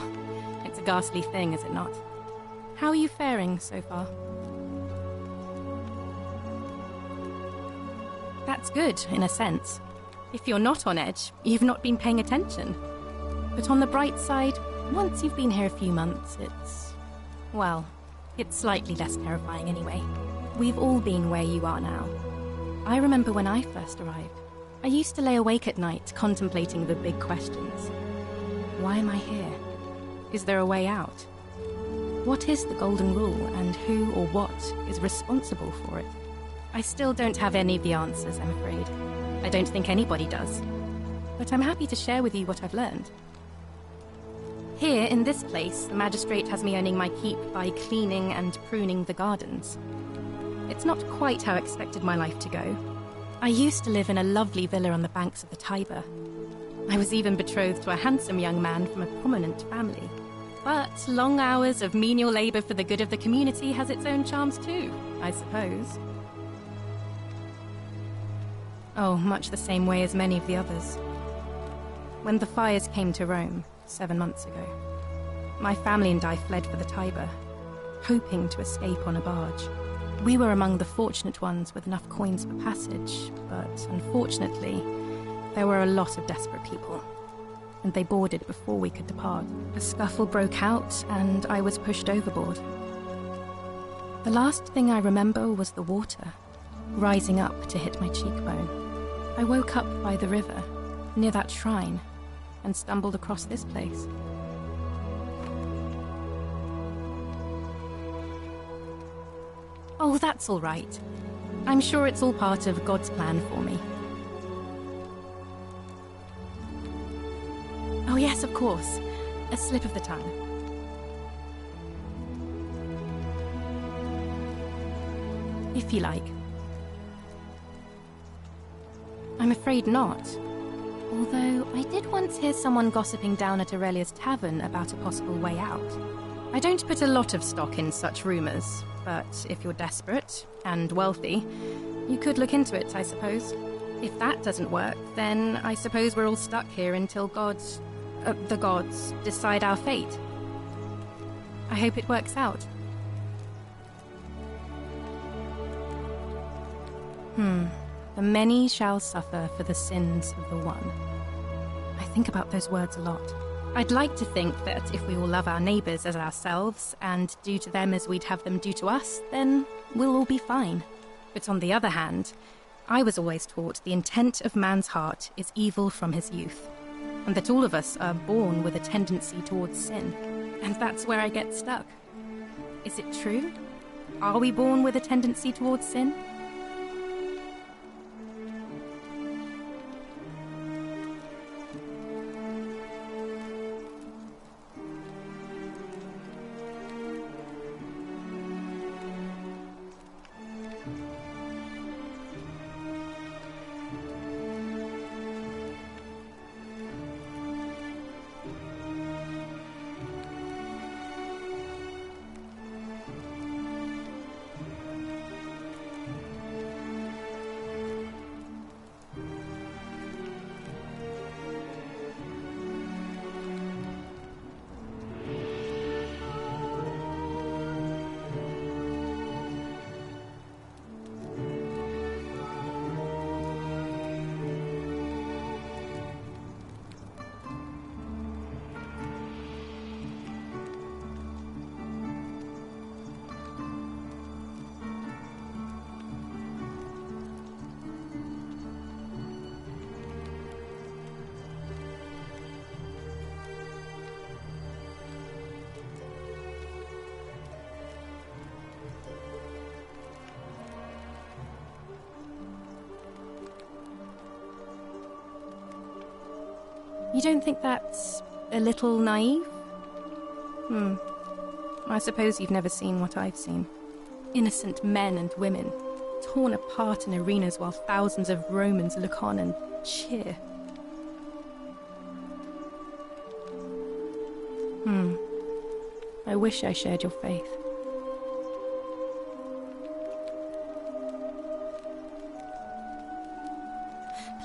It's a ghastly thing, is it not? How are you faring so far? That's good, in a sense. If you're not on edge, you've not been paying attention. But on the bright side, once you've been here a few months, it's slightly less terrifying anyway. We've all been where you are now. I remember when I first arrived. I used to lay awake at night contemplating the big questions. Why am I here? Is there a way out? What is the Golden Rule, and who or what is responsible for it? I still don't have any of the answers, I'm afraid. I don't think anybody does. But I'm happy to share with you what I've learned. Here, in this place, the magistrate has me earning my keep by cleaning and pruning the gardens. It's not quite how I expected my life to go. I used to live in a lovely villa on the banks of the Tiber. I was even betrothed to a handsome young man from a prominent family. But long hours of menial labour for the good of the community has its own charms too, I suppose. Oh, much the same way as many of the others. When the fires came to Rome 7 months ago, my family and I fled for the Tiber, hoping to escape on a barge. We were among the fortunate ones with enough coins for passage, but unfortunately, there were a lot of desperate people, and they boarded before we could depart. A scuffle broke out, and I was pushed overboard. The last thing I remember was the water, rising up to hit my cheekbone. I woke up by the river, near that shrine, and stumbled across this place. Oh, that's all right. I'm sure it's all part of God's plan for me. Oh yes, of course. A slip of the tongue. If you like. I'm afraid not. Although, I did once hear someone gossiping down at Aurelia's tavern about a possible way out. I don't put a lot of stock in such rumours, but if you're desperate and wealthy, you could look into it, I suppose. If that doesn't work, then I suppose we're all stuck here until the gods decide our fate. I hope it works out. The many shall suffer for the sins of the one. I think about those words a lot. I'd like to think that if we all love our neighbours as ourselves and do to them as we'd have them do to us, then we'll all be fine. But on the other hand, I was always taught the intent of man's heart is evil from his youth, and that all of us are born with a tendency towards sin. And that's where I get stuck. Is it true? Are we born with a tendency towards sin? You don't think that's a little naive? I suppose you've never seen what I've seen. Innocent men and women, torn apart in arenas while thousands of Romans look on and cheer. I wish I shared your faith.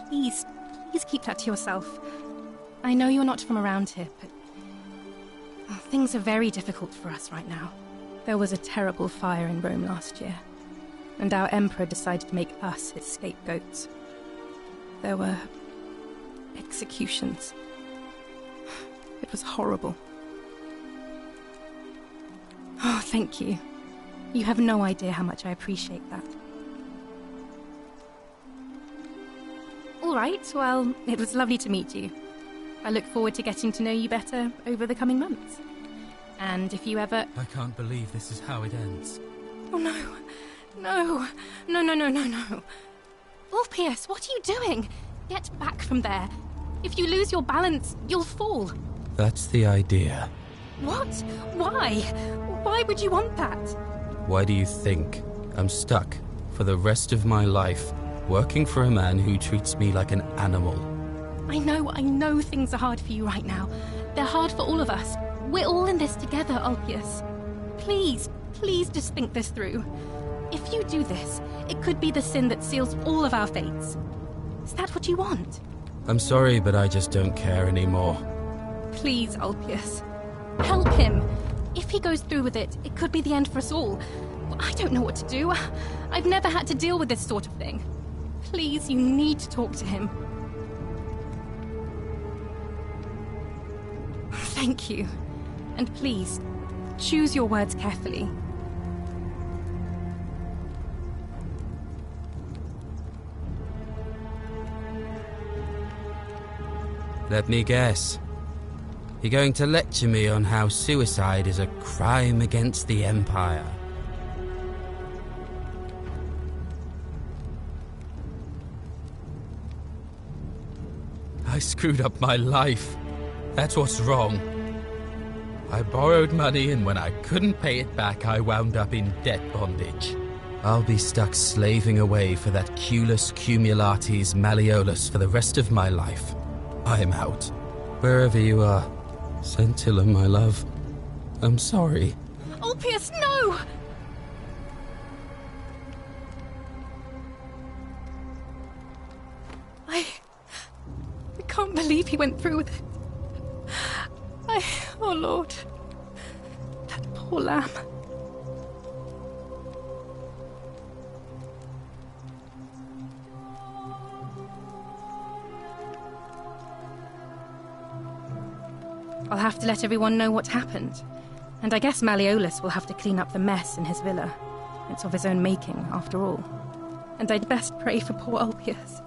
Please keep that to yourself. I know you're not from around here, but things are very difficult for us right now. There was a terrible fire in Rome last year, and our emperor decided to make us his scapegoats. There were executions. It was horrible. Oh, thank you. You have no idea how much I appreciate that. All right, well, it was lovely to meet you. I look forward to getting to know you better over the coming months. And if you ever... I can't believe this is how it ends. Oh, no. No. No. Ulpius, what are you doing? Get back from there. If you lose your balance, you'll fall. That's the idea. What? Why? Why would you want that? Why do you think I'm stuck for the rest of my life working for a man who treats me like an animal? I know things are hard for you right now. They're hard for all of us. We're all in this together, Ulpius. Please just think this through. If you do this, it could be the sin that seals all of our fates. Is that what you want? I'm sorry, but I just don't care anymore. Please, Ulpius. Help him. If he goes through with it, it could be the end for us all. I don't know what to do. I've never had to deal with this sort of thing. Please, you need to talk to him. Thank you. And please, choose your words carefully. Let me guess. You're going to lecture me on how suicide is a crime against the Empire. I screwed up my life. That's what's wrong. I borrowed money, and when I couldn't pay it back, I wound up in debt bondage. I'll be stuck slaving away for that Culus Cumulatis Malleolus for the rest of my life. I'm out. Wherever you are, Scintilla, my love, I'm sorry. Ulpius, no! I can't believe he went through with it. Oh Lord, that poor lamb. I'll have to let everyone know what happened. And I guess Malleolus will have to clean up the mess in his villa. It's of his own making, after all. And I'd best pray for poor Ulpius.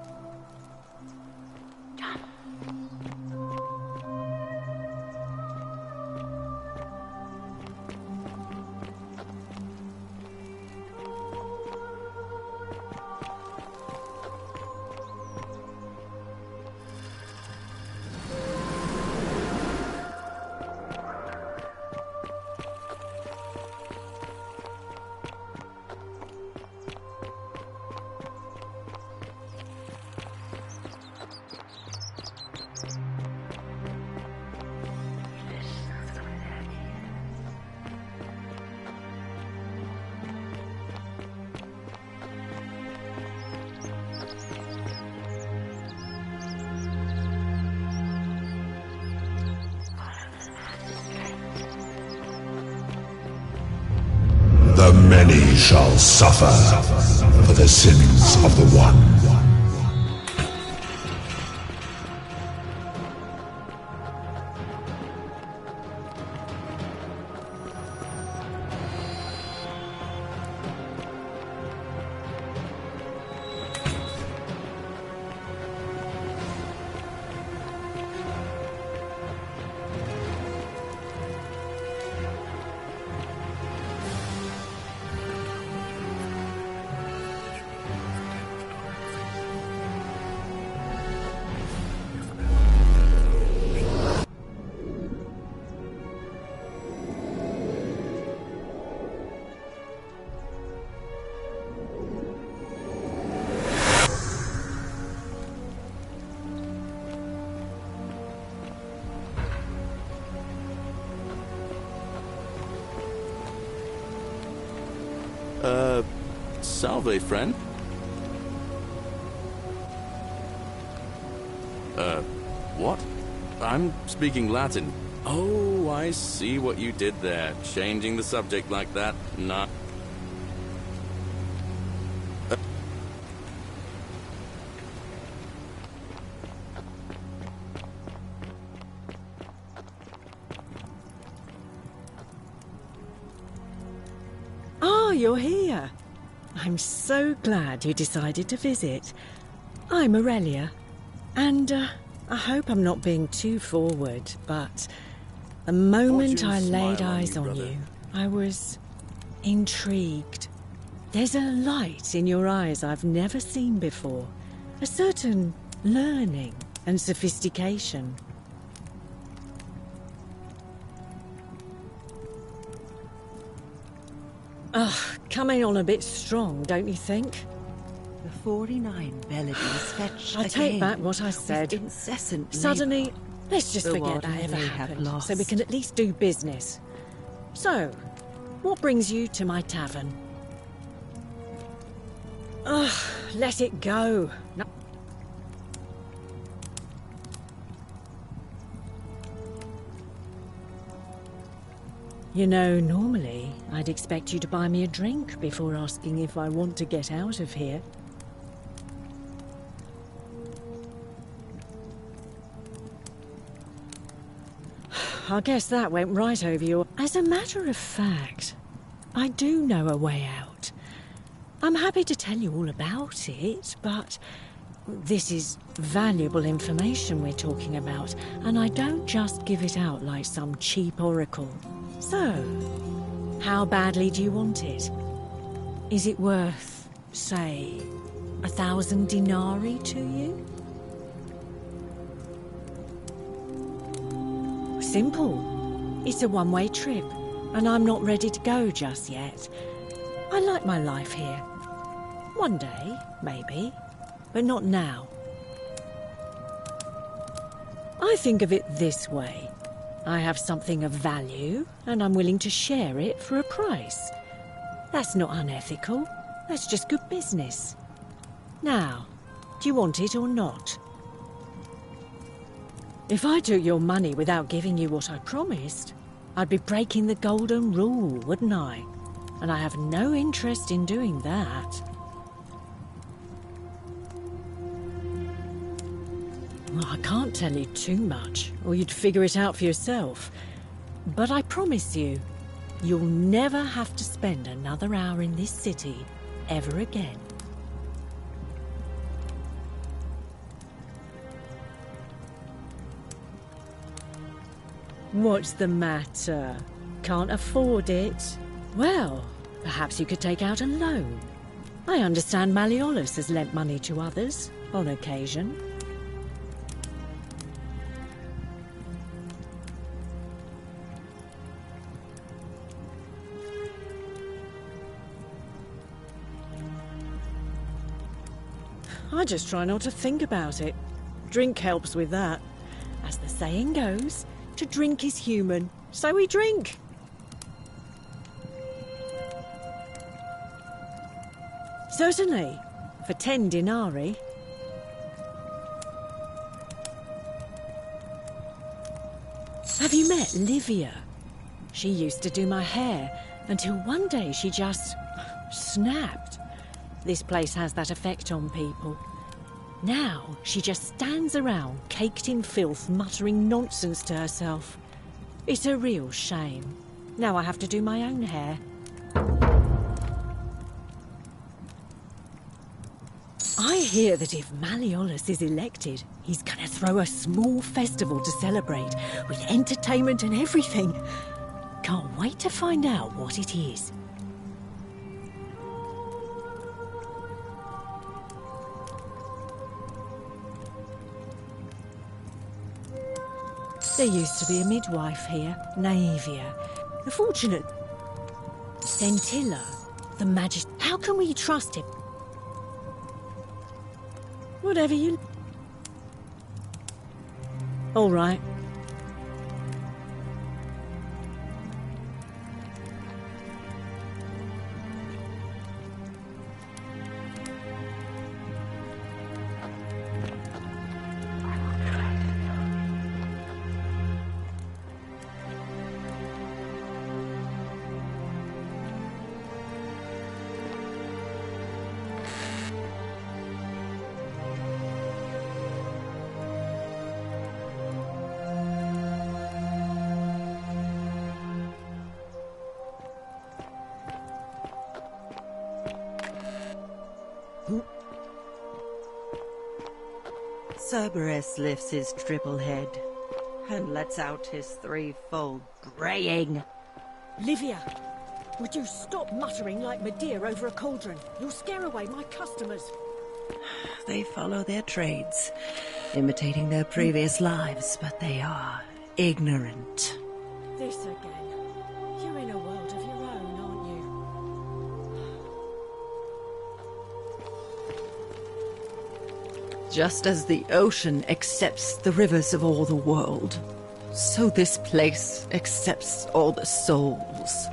The many shall suffer for the sins of the one. Salve, friend. What? I'm speaking Latin. Oh, I see what you did there. Changing the subject like that. Nah. Oh, you're here. I'm so glad you decided to visit. I'm Aurelia. And I hope I'm not being too forward, but the moment I laid eyes on you, I was intrigued. There's a light in your eyes I've never seen before. A certain learning and sophistication. Coming on a bit strong, don't you think? The 49 Belladins fetch I take back what I said. Incessant Suddenly, let's just The forget one that ever they have happened, lost. so we can at least do business. So, what brings you to my tavern? Let it go. No. You know, normally I'd expect you to buy me a drink before asking if I want to get out of here. I guess that went right over your... As a matter of fact, I do know a way out. I'm happy to tell you all about it, but this is valuable information we're talking about, and I don't just give it out like some cheap oracle. So, how badly do you want it? Is it worth, say, 1,000 denarii to you? Simple. It's a one-way trip, and I'm not ready to go just yet. I like my life here. One day, maybe, but not now. I think of it this way. I have something of value, and I'm willing to share it for a price. That's not unethical. That's just good business. Now, do you want it or not? If I took your money without giving you what I promised, I'd be breaking the golden rule, wouldn't I? And I have no interest in doing that. Well, I can't tell you too much, or you'd figure it out for yourself. But I promise you, you'll never have to spend another hour in this city ever again. What's the matter? Can't afford it? Well, perhaps you could take out a loan. I understand Malleolus has lent money to others, on occasion. I just try not to think about it. Drink helps with that. As the saying goes, to drink is human, so we drink. Certainly, for 10 denarii. Have you met Livia? She used to do my hair, until one day she just snapped. This place has that effect on people. Now, she just stands around, caked in filth, muttering nonsense to herself. It's a real shame. Now I have to do my own hair. I hear that if Malleolus is elected, he's gonna throw a small festival to celebrate, with entertainment and everything. Can't wait to find out what it is. There used to be a midwife here, Naevia. The fortunate Scintilla, the magist. How can we trust him? Whatever you... All right. Cerberus lifts his triple head and lets out his threefold braying. Livia, would you stop muttering like Medea over a cauldron? You'll scare away my customers. They follow their trades, imitating their previous lives, but they are ignorant. This again. You're in a world of your own, aren't you? Just as the ocean accepts the rivers of all the world, so this place accepts all the souls.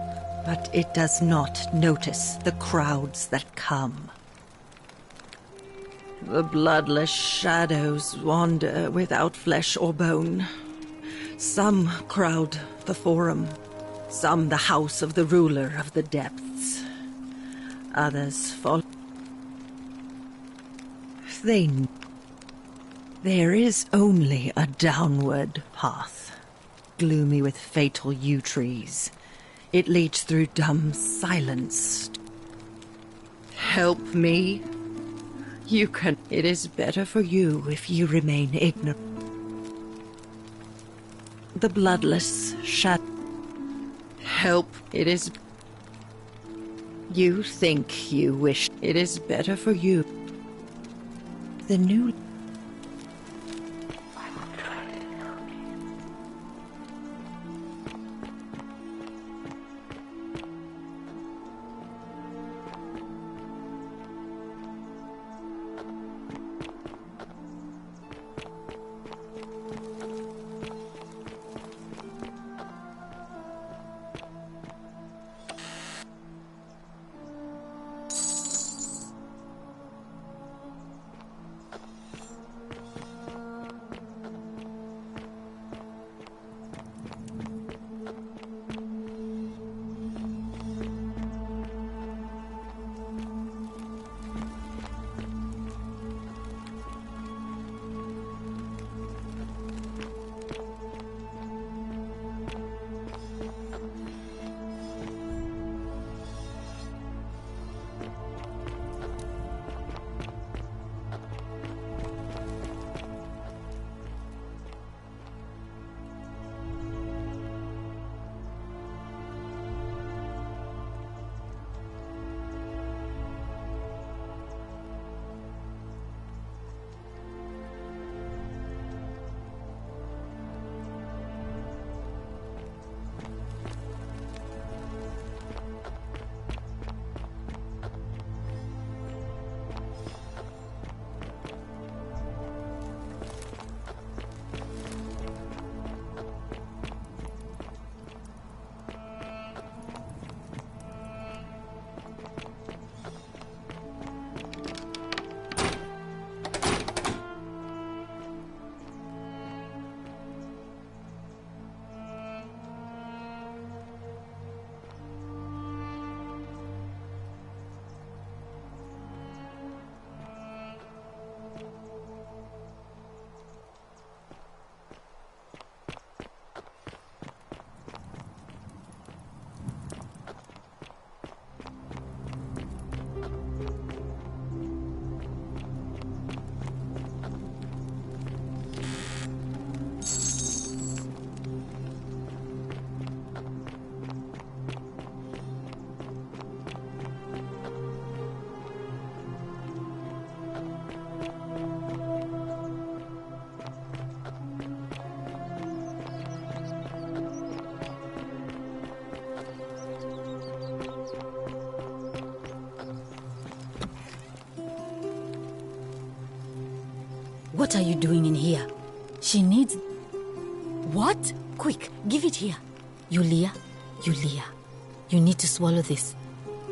But it does not notice the crowds that come. The bloodless shadows wander without flesh or bone. Some crowd the Forum, some the house of the ruler of the depths. Others follow. There is only a downward path, gloomy with fatal yew trees. It leads through dumb silence. Help me. You can. It is better for you if you remain ignorant. The bloodless shadow. Help. It is. You think you wish. It is better for you. The new. What are you doing in here? She needs... What? Quick, give it here. Yulia, Yulia, you need to swallow this.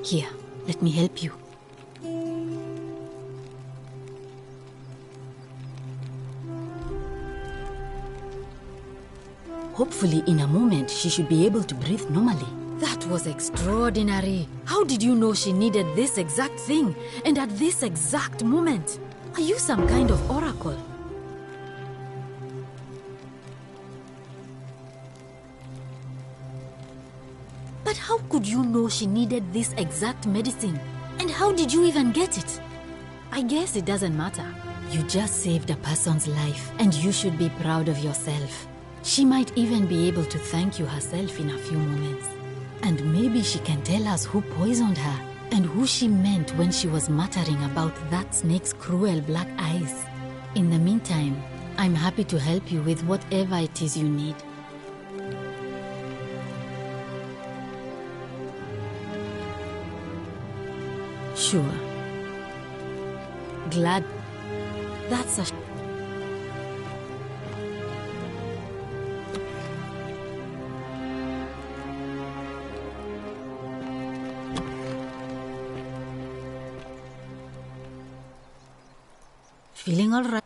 Here, let me help you. Hopefully, in a moment, she should be able to breathe normally. That was extraordinary. How did you know she needed this exact thing, and at this exact moment? Are you some kind of oracle? But how could you know she needed this exact medicine? And how did you even get it? I guess it doesn't matter. You just saved a person's life, and you should be proud of yourself. She might even be able to thank you herself in a few moments. And maybe she can tell us who poisoned her, and who she meant when she was muttering about that snake's cruel black eyes. In the meantime, I'm happy to help you with whatever it is you need. Sure. Glad. That's a... Feeling all right?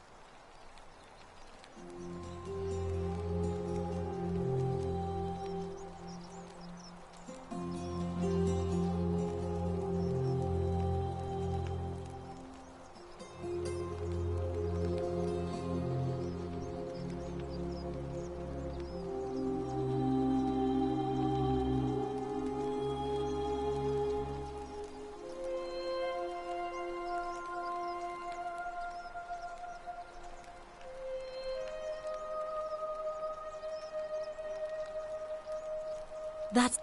That's...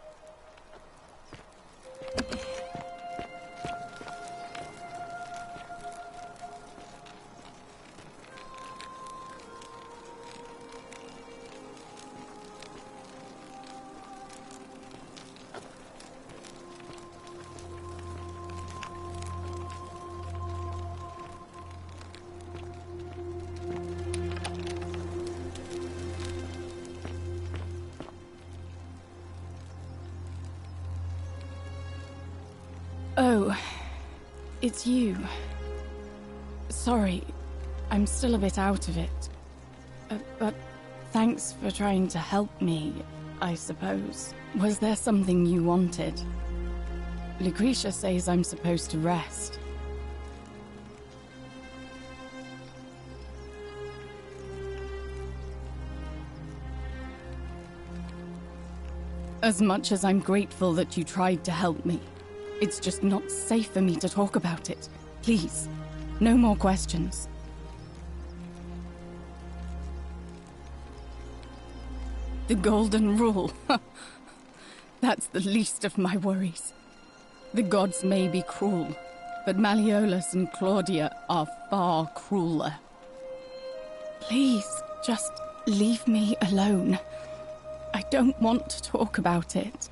Oh, it's you. Sorry, I'm still a bit out of it. But thanks for trying to help me, I suppose. Was there something you wanted? Lucretia says I'm supposed to rest. As much as I'm grateful that you tried to help me, it's just not safe for me to talk about it. Please, no more questions. The Golden Rule. That's the least of my worries. The gods may be cruel, but Malleolus and Claudia are far crueler. Please, just leave me alone. I don't want to talk about it.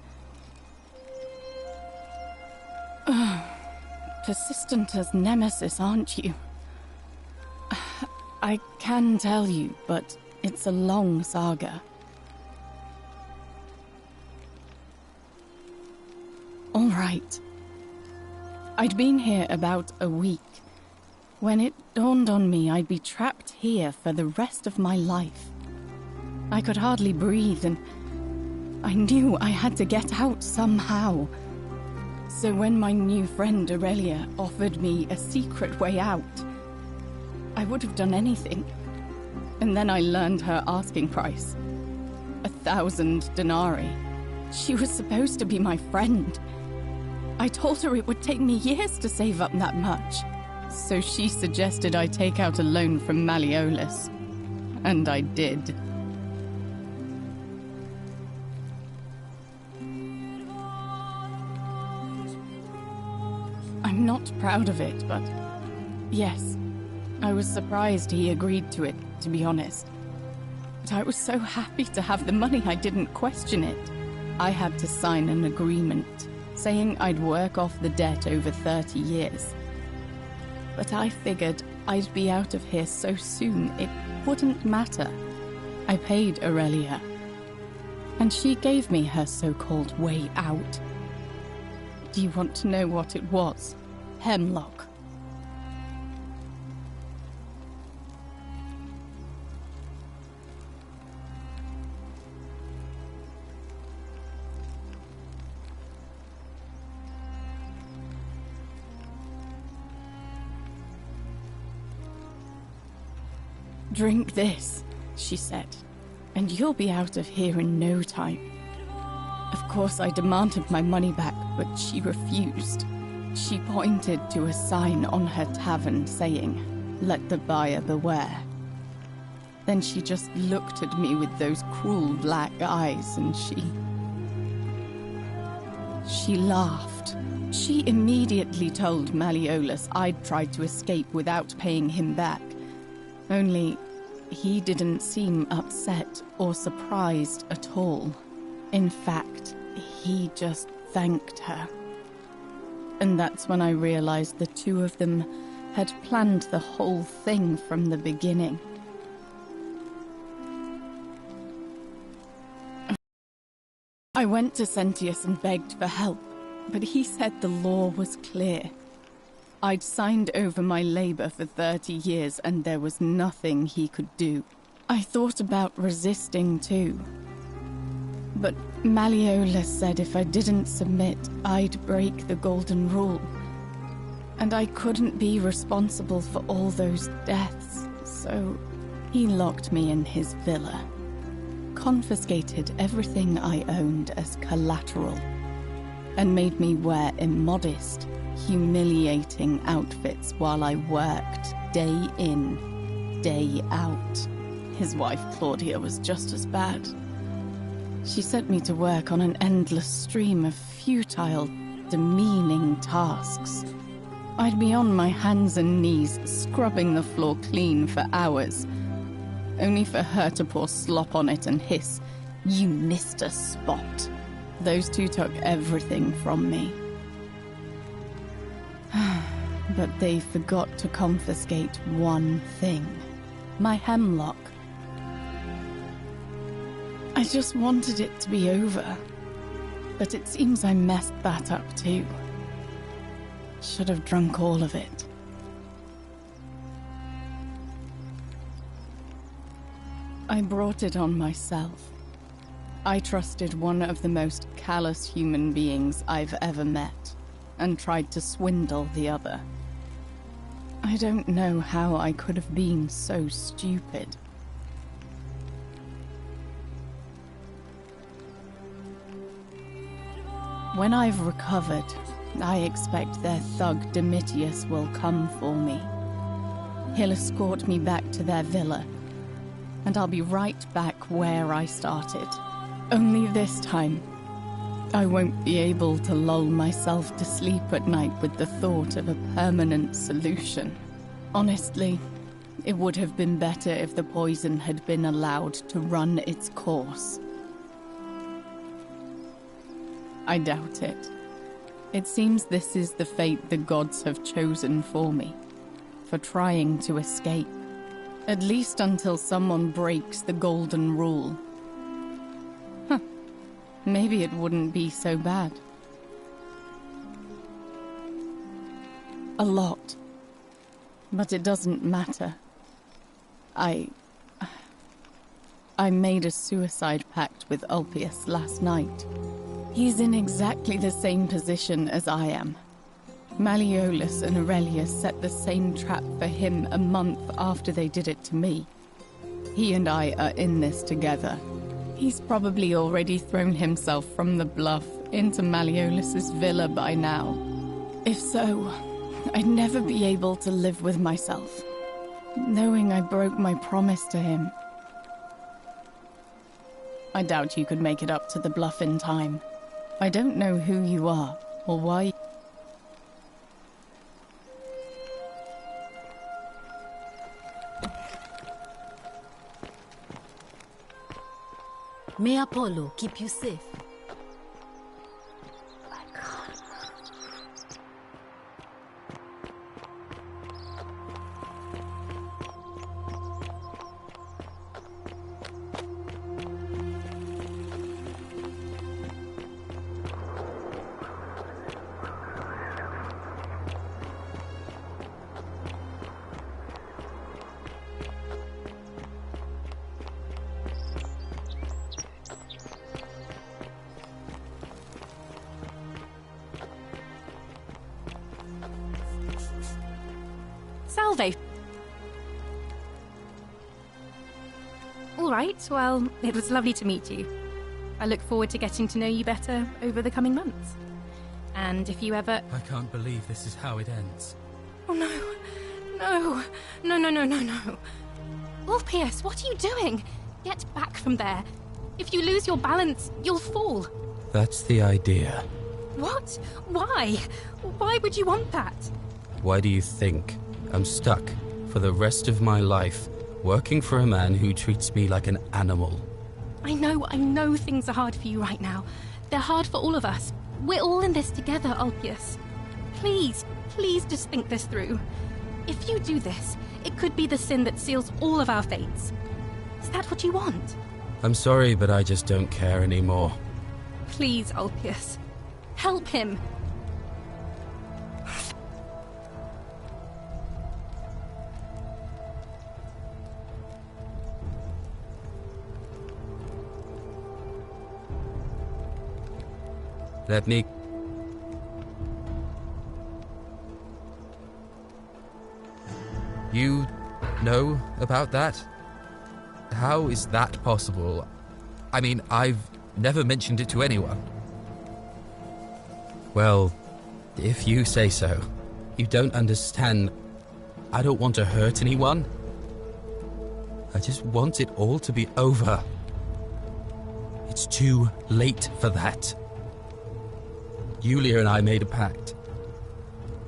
Persistent as Nemesis, aren't you? I can tell you, but it's a long saga. All right. I'd been here about a week when it dawned on me I'd be trapped here for the rest of my life. I could hardly breathe, and I knew I had to get out somehow. So when my new friend Aurelia offered me a secret way out, I would have done anything. And then I learned her asking price. 1,000 denarii. She was supposed to be my friend. I told her it would take me years to save up that much. So she suggested I take out a loan from Malleolus. And I did. I'm not proud of it, but yes, I was surprised he agreed to it, to be honest. But I was so happy to have the money I didn't question it. I had to sign an agreement, saying I'd work off the debt over 30 years. But I figured I'd be out of here so soon it wouldn't matter. I paid Aurelia, and she gave me her so-called way out. Do you want to know what it was? Hemlock. Drink this, she said, and you'll be out of here in no time. Of course, I demanded my money back, but she refused. She pointed to a sign on her tavern saying, "Let the buyer beware." Then she just looked at me with those cruel black eyes and she laughed. She immediately told Malleolus I'd tried to escape without paying him back. Only, he didn't seem upset or surprised at all. In fact, he just thanked her. And that's when I realized the two of them had planned the whole thing from the beginning. I went to Sentius and begged for help, but he said the law was clear. I'd signed over my labor for 30 years and there was nothing he could do. I thought about resisting too. But Malleolus said if I didn't submit, I'd break the Golden Rule. And I couldn't be responsible for all those deaths, so he locked me in his villa. Confiscated everything I owned as collateral, and made me wear immodest, humiliating outfits while I worked day in, day out. His wife Claudia was just as bad. She sent me to work on an endless stream of futile, demeaning tasks. I'd be on my hands and knees, scrubbing the floor clean for hours, only for her to pour slop on it and hiss, "You missed a spot." Those two took everything from me. But they forgot to confiscate one thing. My hemlock. I just wanted it to be over. But it seems I messed that up too. Should have drunk all of it. I brought it on myself. I trusted one of the most callous human beings I've ever met, and tried to swindle the other. I don't know how I could have been so stupid. When I've recovered, I expect their thug Domitius will come for me. He'll escort me back to their villa, and I'll be right back where I started. Only this time, I won't be able to lull myself to sleep at night with the thought of a permanent solution. Honestly, it would have been better if the poison had been allowed to run its course. I doubt it. It seems this is the fate the gods have chosen for me, for trying to escape. At least until someone breaks the Golden Rule. Maybe it wouldn't be so bad. A lot. But it doesn't matter. I made a suicide pact with Ulpius last night. He's in exactly the same position as I am. Malleolus and Aurelius set the same trap for him a month after they did it to me. He and I are in this together. He's probably already thrown himself from the bluff into Malleolus's villa by now. If so, I'd never be able to live with myself, knowing I broke my promise to him. I doubt you could make it up to the bluff in time. I don't know who you are, or why. May Apollo keep you safe. Salve. All right, well, it was lovely to meet you. I look forward to getting to know you better over the coming months. And if you ever... I can't believe this is how it ends. Oh no. No. No, no, no, no, no. Ulpius, what are you doing? Get back from there. If you lose your balance, you'll fall. That's the idea. What? Why? Why would you want that? Why do you think I'm stuck for the rest of my life working for a man who treats me like an animal? I know things are hard for you right now. They're hard for all of us. We're all in this together, Ulpius. Please just think this through. If you do this, it could be the sin that seals all of our fates. Is that what you want? I'm sorry, but I just don't care anymore. Please, Ulpius. Help him. Let me... You know about that? How is that possible? I mean, I've never mentioned it to anyone. Well, if you say so. You don't understand. I don't want to hurt anyone. I just want it all to be over. It's too late for that. Yulia and I made a pact,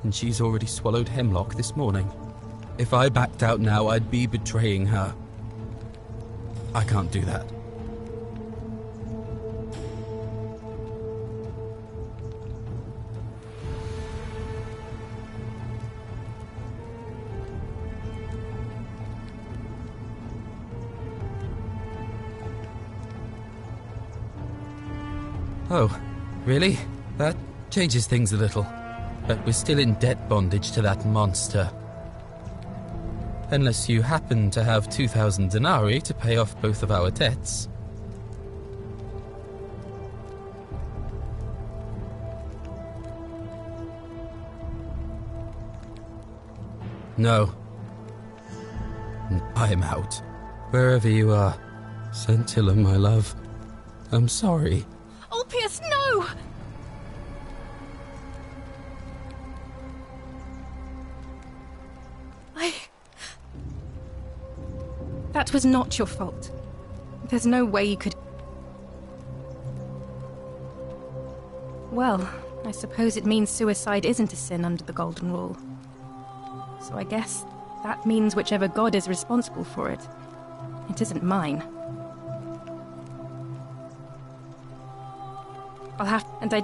and she's already swallowed hemlock this morning. If I backed out now, I'd be betraying her. I can't do that. Oh, really? That changes things a little. But we're still in debt bondage to that monster. Unless you happen to have 2,000 denarii to pay off both of our debts. No. I'm out. Wherever you are. Scintilla, my love. I'm sorry. Ulpius, no! That was not your fault. There's no way you could... Well, I suppose it means suicide isn't a sin under the Golden Rule. So I guess that means whichever god is responsible for it. It isn't mine. I'll have... and I...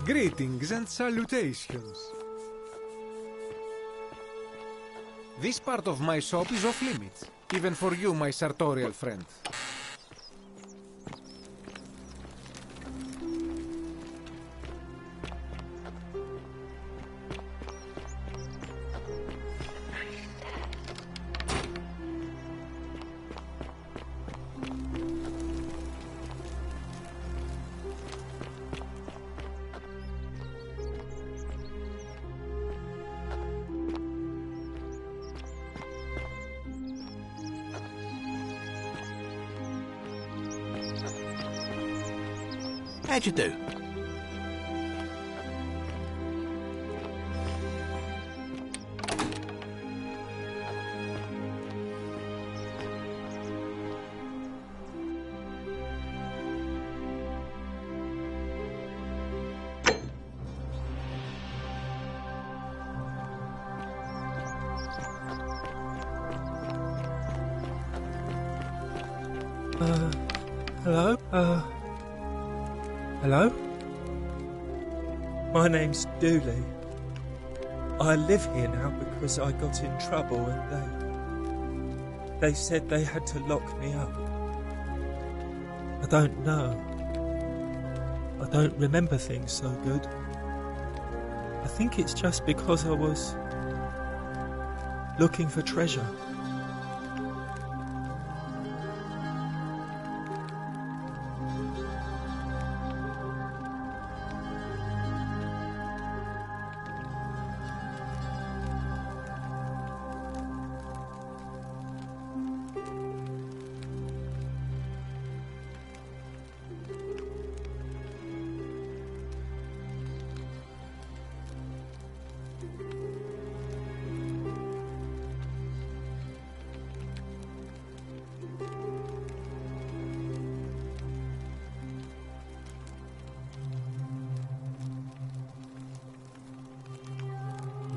Greetings and salutations. This part of my shop is off limits, even for you, my sartorial friend. How'd you do? Hello? Hello? My name's Dooley. I live here now because I got in trouble and they said they had to lock me up. I don't know. I don't remember things so good. I think it's just because I was looking for treasure.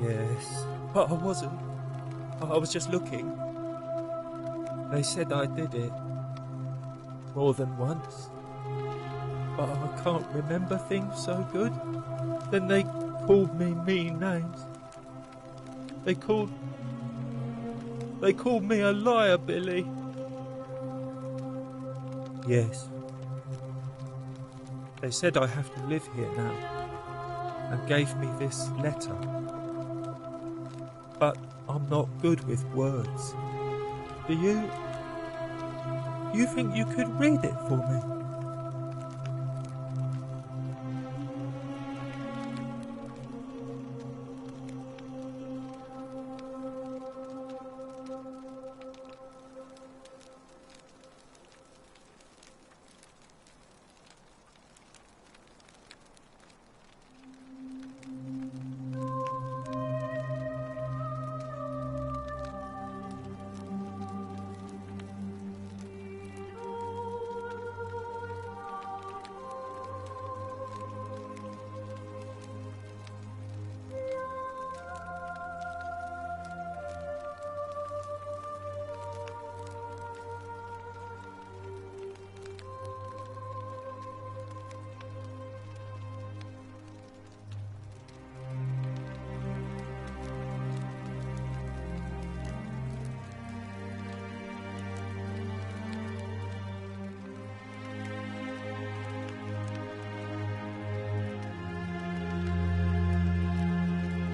Yes, but I wasn't. I was just looking. They said I did it more than once, but I can't remember things so good. Then they called me mean names. They called me a liar, Billy. Yes. They said I have to live here now, and gave me this letter. But I'm not good with words. Do you think you could read it for me?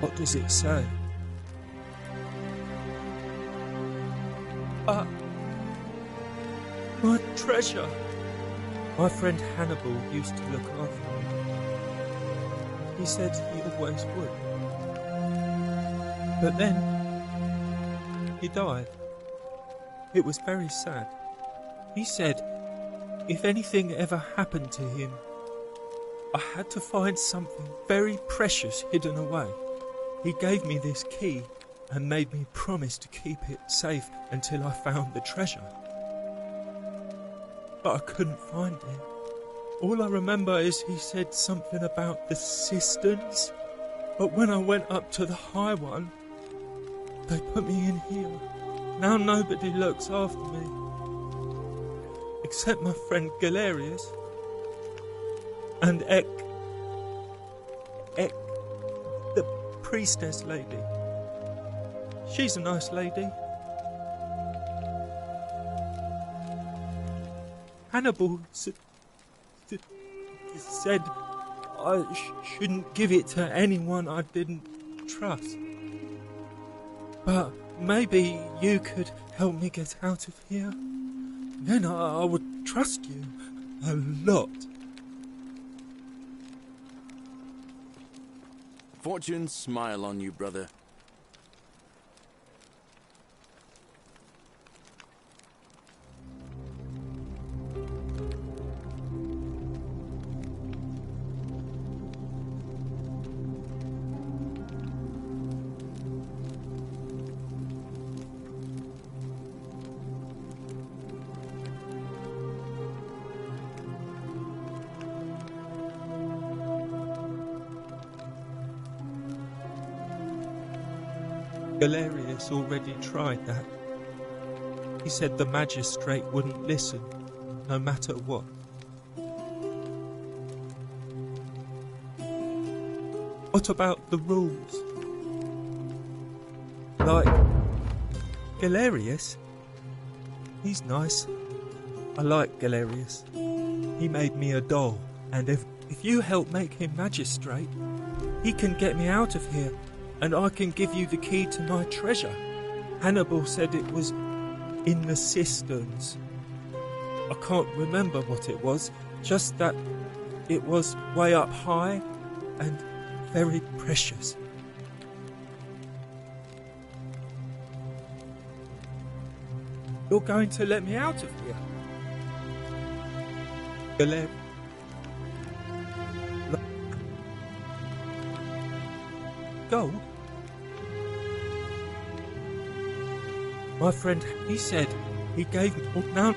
What does it say? My treasure! My friend Hannibal used to look after me. He said he always would. But then, he died. It was very sad. He said if anything ever happened to him, I had to find something very precious hidden away. He gave me this key and made me promise to keep it safe until I found the treasure. But I couldn't find it. All I remember is he said something about the cisterns, but when I went up to the high one, they put me in here. Now nobody looks after me, except my friend Galerius and Ek, the priestess lady. She's a nice lady. Hannibal said I shouldn't give it to anyone I didn't trust. But maybe you could help me get out of here. Then I would trust you a lot. Fortune smile on you, brother. Galerius already tried that. He said the magistrate wouldn't listen, no matter what. What about the rules? Like Galerius? He's nice. I like Galerius. He made me a doll, and if you help make him magistrate, he can get me out of here, and I can give you the key to my treasure. Hannibal said it was in the cisterns. I can't remember what it was, just that it was way up high and very precious. You're going to let me out of here? Galer... Gold? My friend, he said he gave me... Now...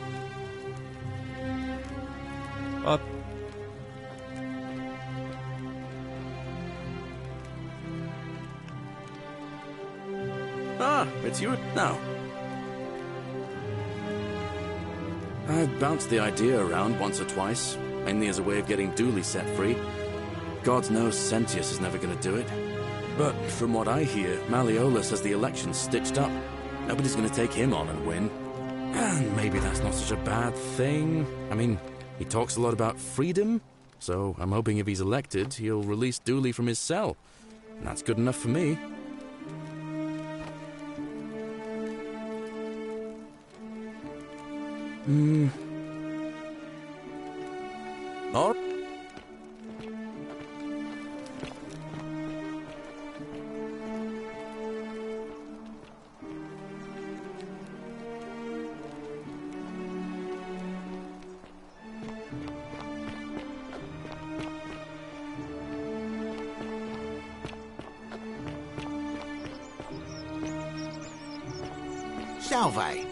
It's you now. I've bounced the idea around once or twice, mainly as a way of getting Dooley set free. God knows Sentius is never going to do it. But from what I hear, Malleolus has the election stitched up. Nobody's going to take him on and win. And maybe that's not such a bad thing. I mean, he talks a lot about freedom, so I'm hoping if he's elected, he'll release Dooley from his cell. And that's good enough for me. All right. Salve.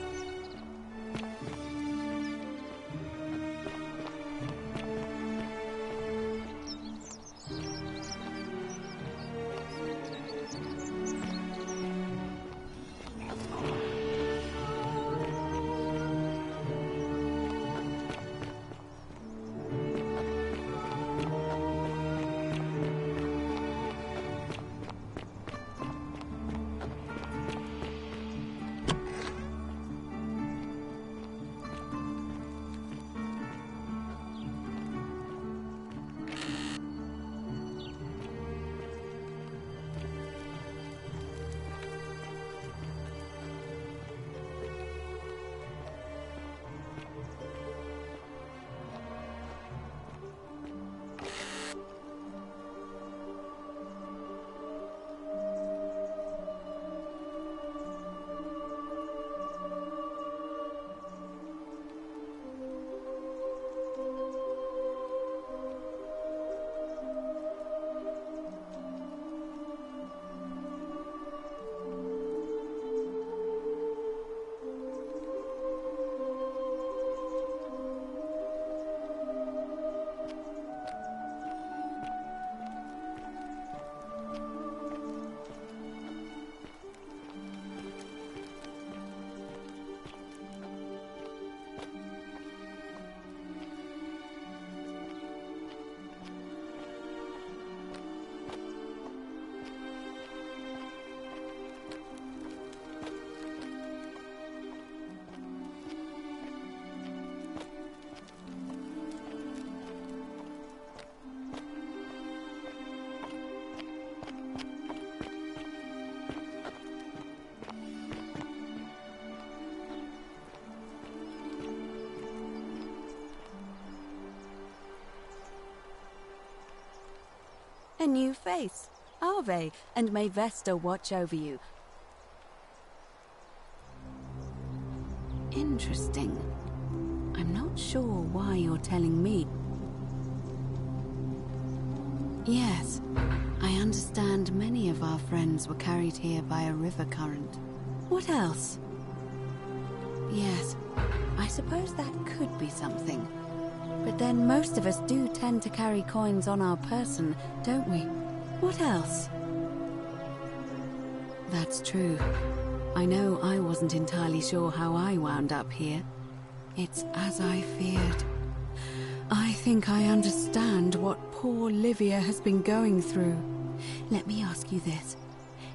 A new face, Ave, and may Vesta watch over you. Interesting. I'm not sure why you're telling me. Yes, I understand many of our friends were carried here by a river current. What else? Yes, I suppose that could be something. But then most of us do tend to carry coins on our person, don't we? What else? That's true. I know I wasn't entirely sure how I wound up here. It's as I feared. I think I understand what poor Livia has been going through. Let me ask you this.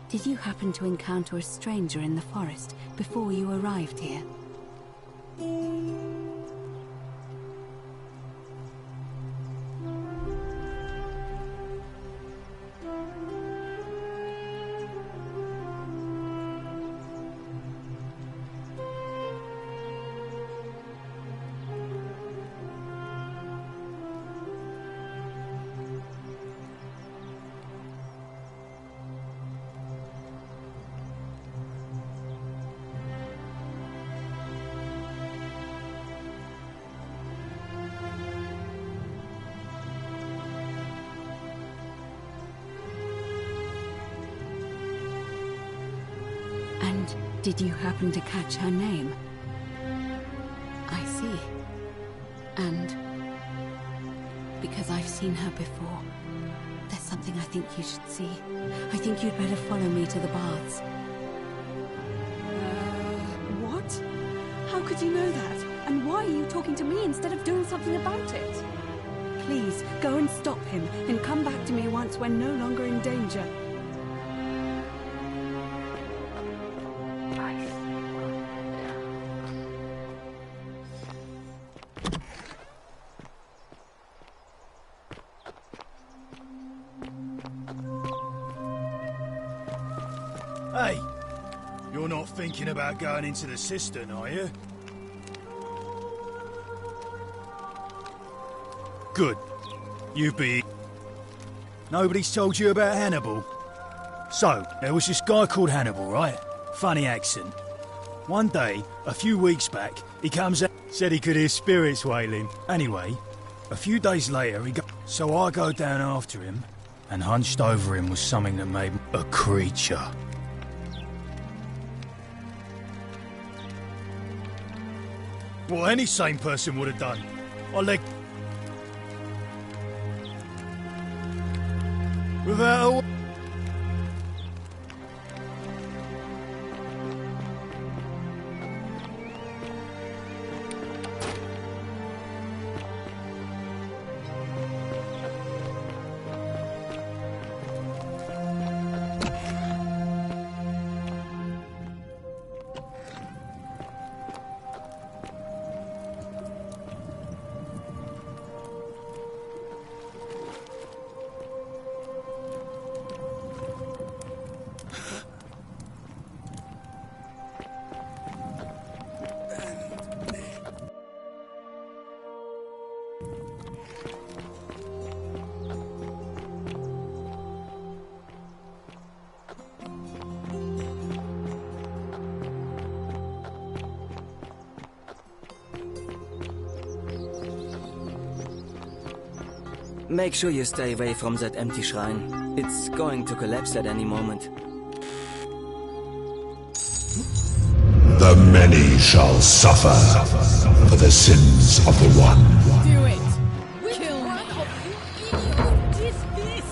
Did you happen to encounter a stranger in the forest before you arrived here? Did you happen to catch her name? I see. And because I've seen her before, there's something I think you should see. I think you'd better follow me to the baths. What? How could you know that? And why are you talking to me instead of doing something about it? Please, go and stop him, and come back to me once we're no longer in danger. Hey, you're not thinking about going into the cistern, are you? Good. You be... Nobody's told you about Hannibal? So, there was this guy called Hannibal, right? Funny accent. One day, a few weeks back, he comes out, said he could hear spirits wailing. Anyway, a few days later, so I go down after him, and hunched over him was something that made a creature. What any sane person would have done. I let... Without a... Make sure you stay away from that empty shrine. It's going to collapse at any moment. The many shall suffer for the sins of the one. Do it! Kill me! What is this?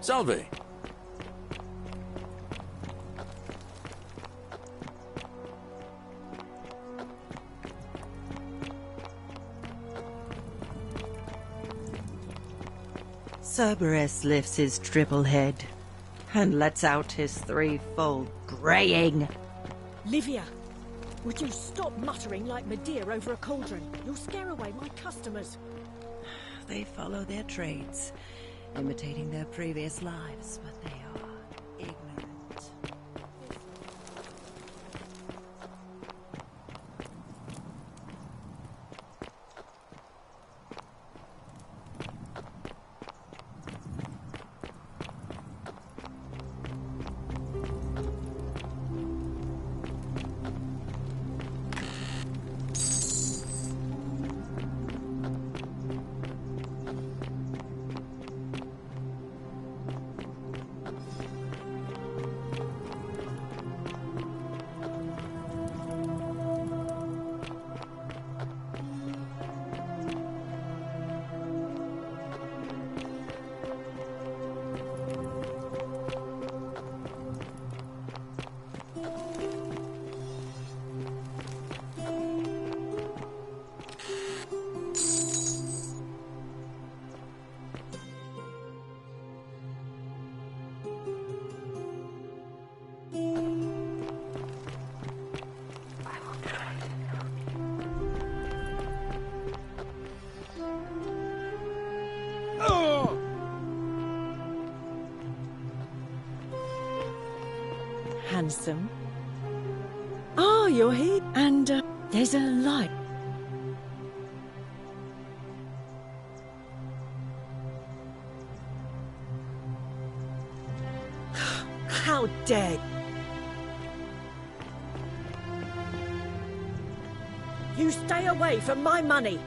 Salve! Cerberus lifts his triple head and lets out his threefold braying. Livia, would you stop muttering like Medea over a cauldron? You'll scare away my customers. They follow their trades, imitating their previous lives, but they are ignorant. Handsome. Ah, you're here. And there's a light. How dare you stay away from my money!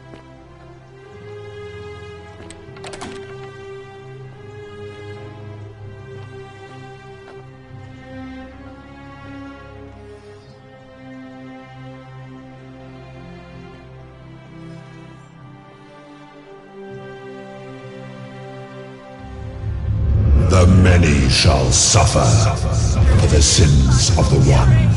The many shall suffer for the sins of the one.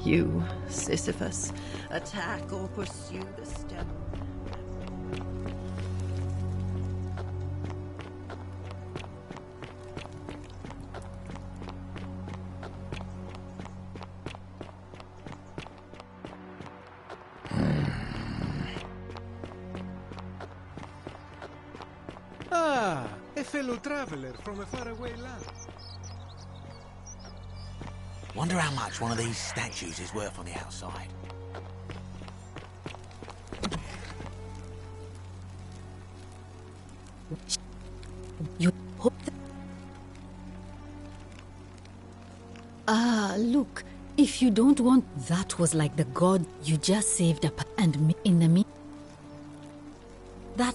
You, Sisyphus, attack or pursue the step. Ah, a fellow traveler from a faraway land. Wonder how much one of these statues is worth on the outside. You hope look, if you don't want, that was like the god you just saved up and me in the me. That.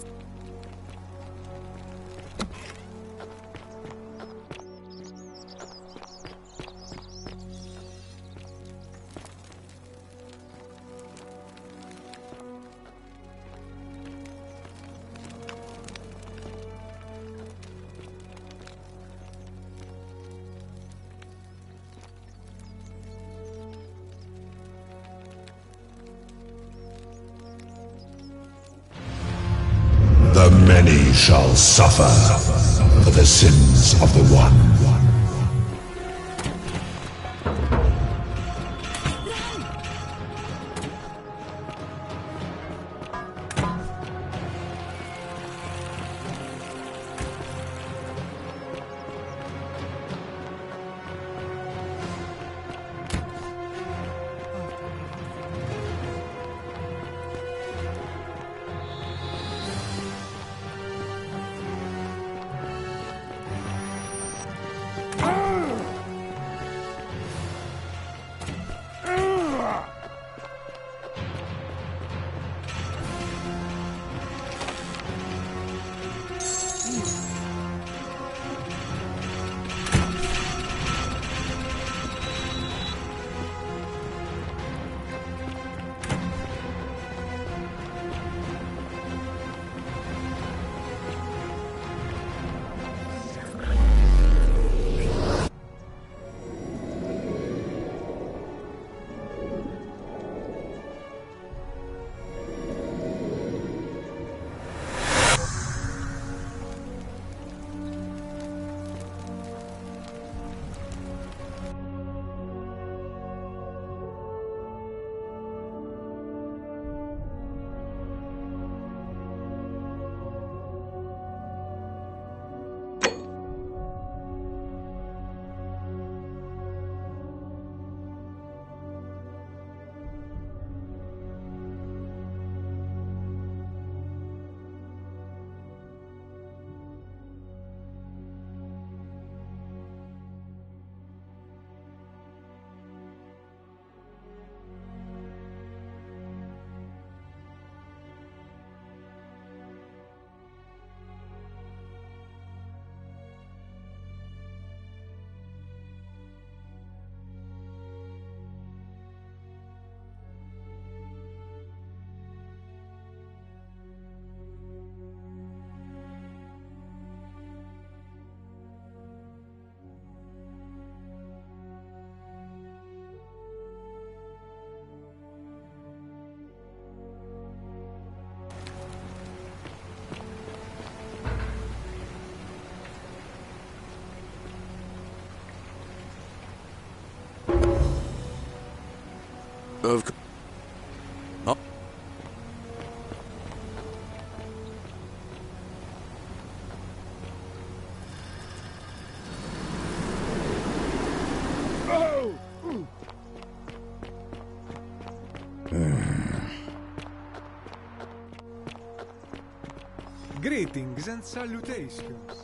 The many shall suffer for the sins of the one. Of course. Oh. Greetings and salutations.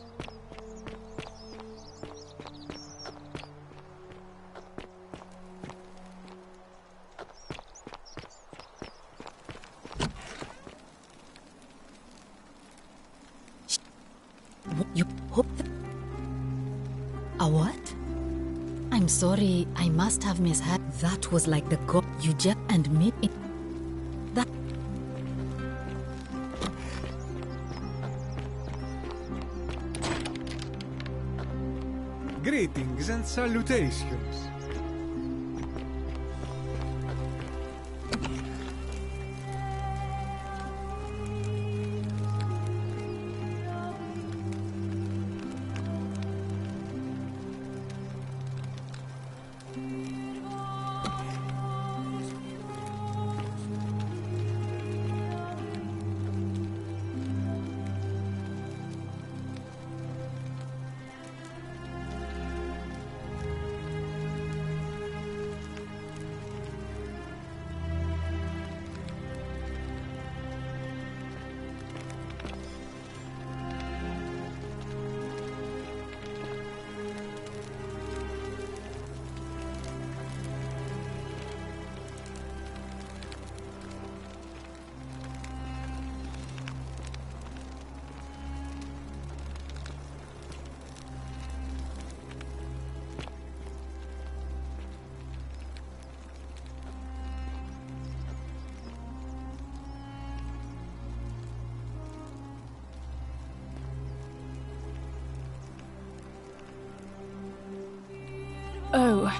You hope a what? I'm sorry, I must have misheard. That was like the god you just and me. That. Greetings and salutations. Oh.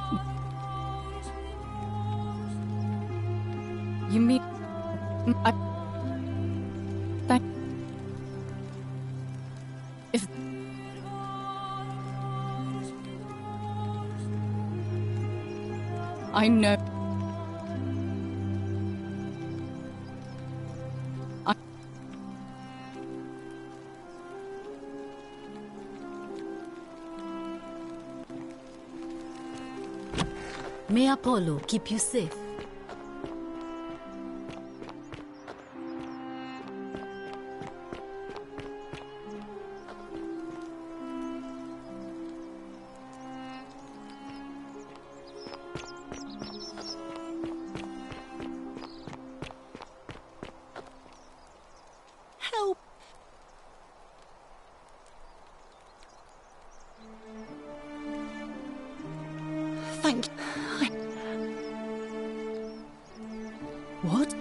You mean... If... I know... May Apollo keep you safe. Help! Thank you. What?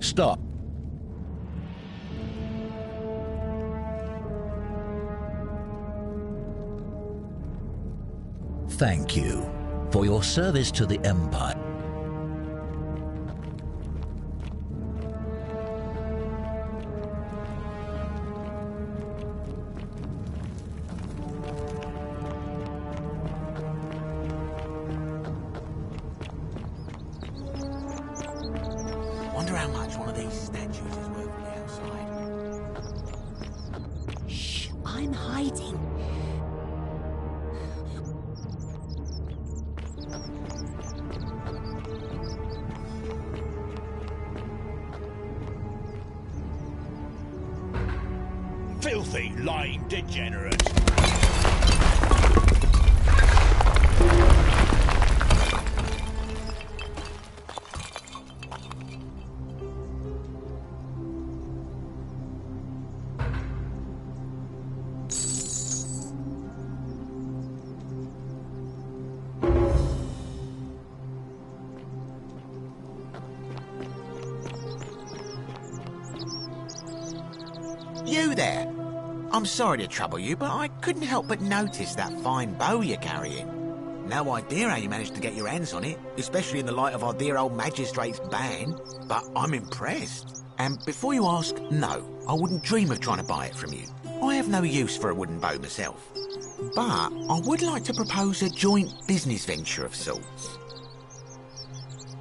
Stop. Thank you for your service to the Empire. Wonder how much one of these statues is worth on the outside. Shh, I'm hiding. Filthy, lying degenerate. You there? I'm sorry to trouble you, but I couldn't help but notice that fine bow you're carrying. No idea how you managed to get your hands on it, especially in the light of our dear old magistrate's ban, but I'm impressed. And before you ask, no, I wouldn't dream of trying to buy it from you. I have no use for a wooden bow myself. But I would like to propose a joint business venture of sorts.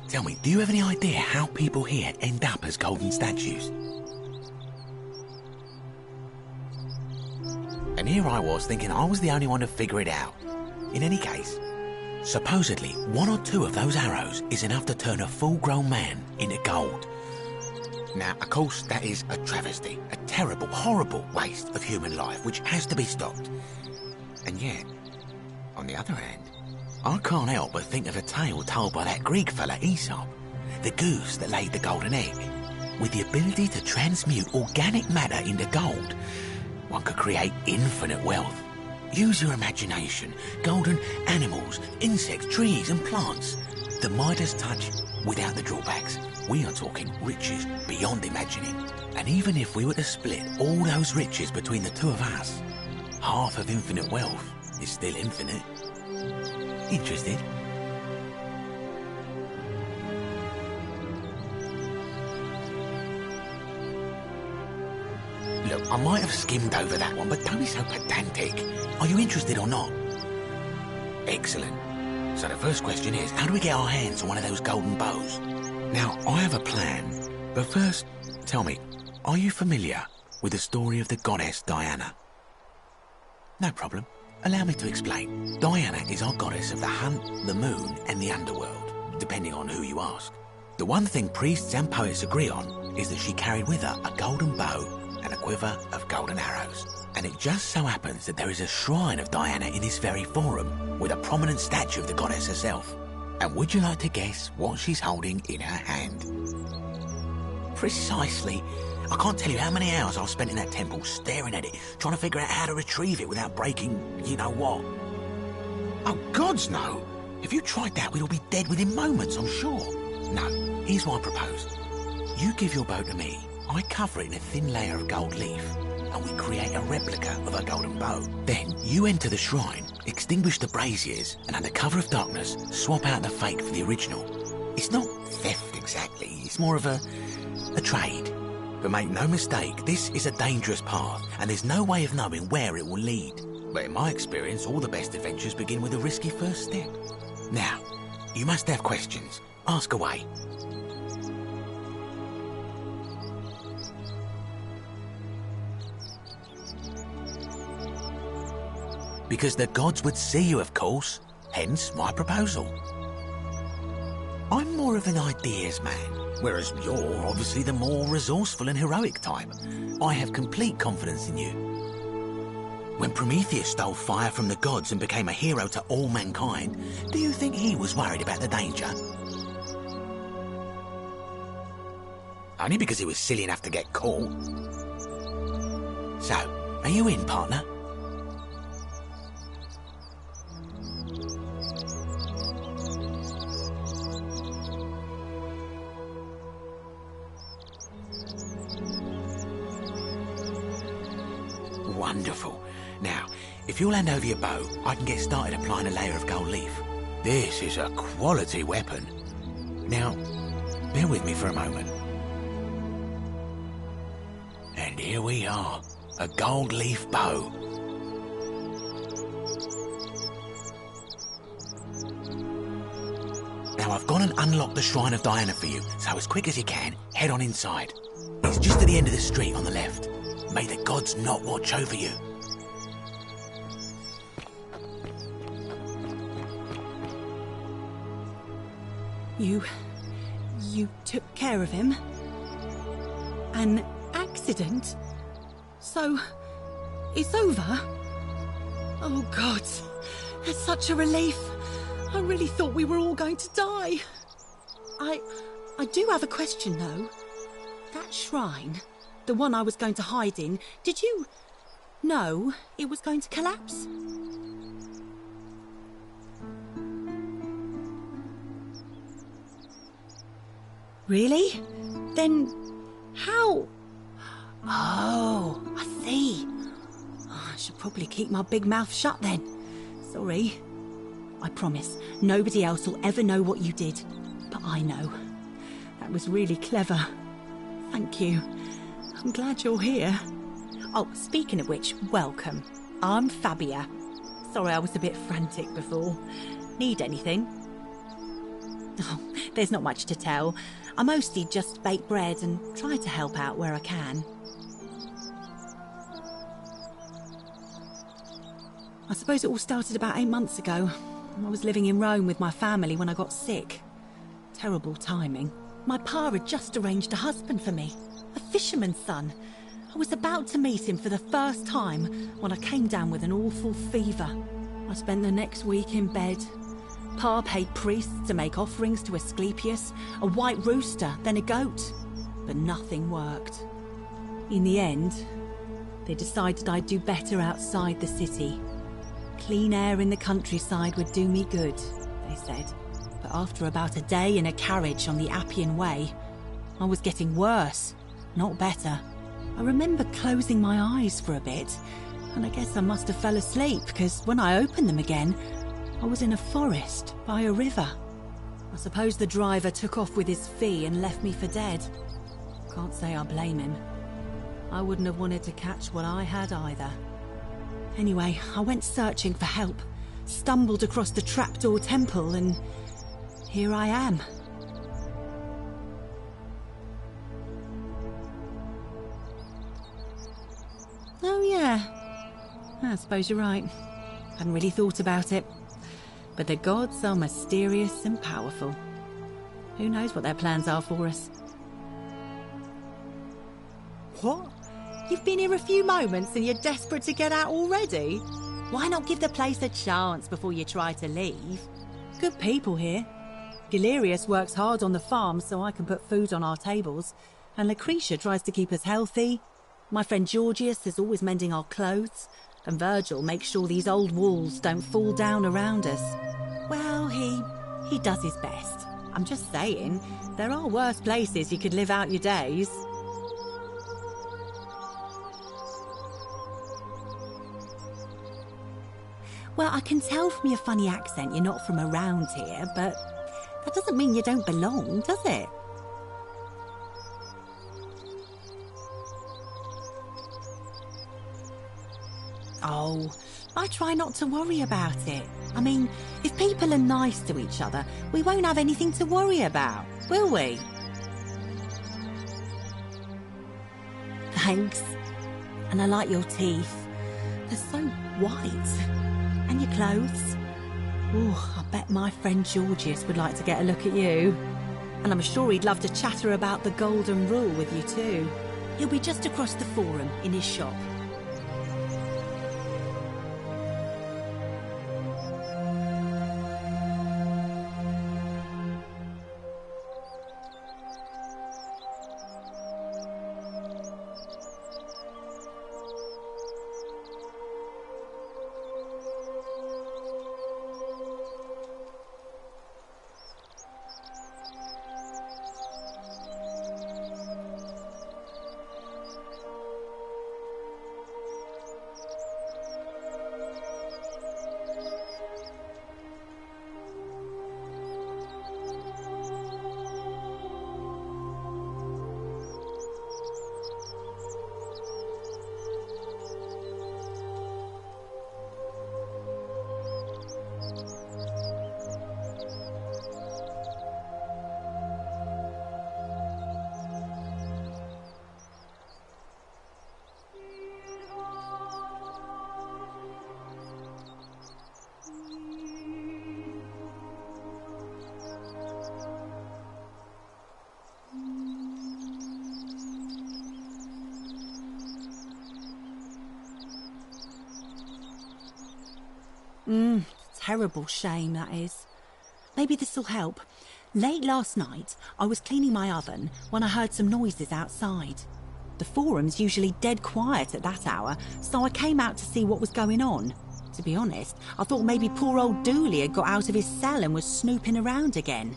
Tell me, do you have any idea how people here end up as golden statues? And here I was thinking I was the only one to figure it out. In any case, supposedly 1 or 2 of those arrows is enough to turn a full-grown man into gold. Now, of course, that is a travesty, a terrible, horrible waste of human life which has to be stopped. And yet, on the other hand, I can't help but think of a tale told by that Greek fella Aesop, the goose that laid the golden egg. With the ability to transmute organic matter into gold, one could create infinite wealth. Use your imagination. Golden animals, insects, trees and plants. The Midas touch without the drawbacks. We are talking riches beyond imagining. And even if we were to split all those riches between the 2 of us, half of infinite wealth is still infinite. Interested? Look, I might have skimmed over that one, but don't be so pedantic. Are you interested or not? Excellent. So the first question is, how do we get our hands on one of those golden bows? Now, I have a plan, but first, tell me, are you familiar with the story of the goddess Diana? No problem. Allow me to explain. Diana is our goddess of the hunt, the moon, and the underworld, depending on who you ask. The one thing priests and poets agree on is that she carried with her a golden bow and a quiver of golden arrows. And it just so happens that there is a shrine of Diana in this very forum, with a prominent statue of the goddess herself. And would you like to guess what she's holding in her hand? Precisely. I can't tell you how many hours I've spent in that temple staring at it, trying to figure out how to retrieve it without breaking you-know-what. Oh, gods, no. If you tried that, we'd all be dead within moments, I'm sure. No, here's what I propose. You give your bow to me, I cover it in a thin layer of gold leaf, and we create a replica of a golden bow. Then, you enter the shrine, extinguish the braziers, and under cover of darkness, swap out the fake for the original. It's not theft exactly, it's more of a trade. But make no mistake, this is a dangerous path, and there's no way of knowing where it will lead. But in my experience, all the best adventures begin with a risky first step. Now, you must have questions. Ask away. Because the gods would see you, of course. Hence my proposal. I'm more of an ideas man, whereas you're obviously the more resourceful and heroic type. I have complete confidence in you. When Prometheus stole fire from the gods and became a hero to all mankind, do you think he was worried about the danger? Only because he was silly enough to get caught. So, are you in, partner? Wonderful. Now, if you'll hand over your bow, I can get started applying a layer of gold leaf. This is a quality weapon. Now, bear with me for a moment. And here we are, a gold leaf bow. Now, I've gone and unlocked the Shrine of Diana for you, so as quick as you can, head on inside. It's just at the end of the street on the left. May the gods not watch over you. You took care of him? An accident? So, it's over? Oh, God. It's such a relief. I really thought we were all going to die. I do have a question, though. That shrine, the one I was going to hide in, did you know it was going to collapse? Really? Then how? Oh, I see. Oh, I should probably keep my big mouth shut then. Sorry. I promise, nobody else will ever know what you did. But I know. That was really clever. Thank you. I'm glad you're here. Oh, speaking of which, welcome. I'm Fabia. Sorry I was a bit frantic before. Need anything? Oh, there's not much to tell. I mostly just bake bread and try to help out where I can. I suppose it all started about 8 months ago. I was living in Rome with my family when I got sick. Terrible timing. My pa had just arranged a husband for me, a fisherman's son. I was about to meet him for the first time when I came down with an awful fever. I spent the next week in bed. Pa paid priests to make offerings to Asclepius, a white rooster, then a goat. But nothing worked. In the end, they decided I'd do better outside the city. Clean air in the countryside would do me good, they said. But after about a day in a carriage on the Appian Way, I was getting worse, not better. I remember closing my eyes for a bit, and I guess I must have fell asleep, because when I opened them again, I was in a forest by a river. I suppose the driver took off with his fee and left me for dead. Can't say I blame him. I wouldn't have wanted to catch what I had either. Anyway, I went searching for help, stumbled across the trapdoor temple, and here I am. Oh yeah, I suppose you're right. Hadn't really thought about it. But the gods are mysterious and powerful. Who knows what their plans are for us? What? You've been here a few moments and you're desperate to get out already? Why not give the place a chance before you try to leave? Good people here. Galerius works hard on the farm so I can put food on our tables, and Lucretia tries to keep us healthy. My friend Georgius is always mending our clothes, and Virgil makes sure these old walls don't fall down around us. Well, he does his best. I'm just saying, there are worse places you could live out your days. Well, I can tell from your funny accent you're not from around here, but that doesn't mean you don't belong, does it? Oh, I try not to worry about it. I mean, if people are nice to each other, we won't have anything to worry about, will we? Thanks. And I like your teeth. They're so white. And your clothes. Oh, I bet my friend Georgius would like to get a look at you. And I'm sure he'd love to chatter about the Golden Rule with you too. He'll be just across the forum in his shop. Terrible shame, that is. Maybe this'll help. Late last night, I was cleaning my oven when I heard some noises outside. The forum's usually dead quiet at that hour, so I came out to see what was going on. To be honest, I thought maybe poor old Dooley had got out of his cell and was snooping around again.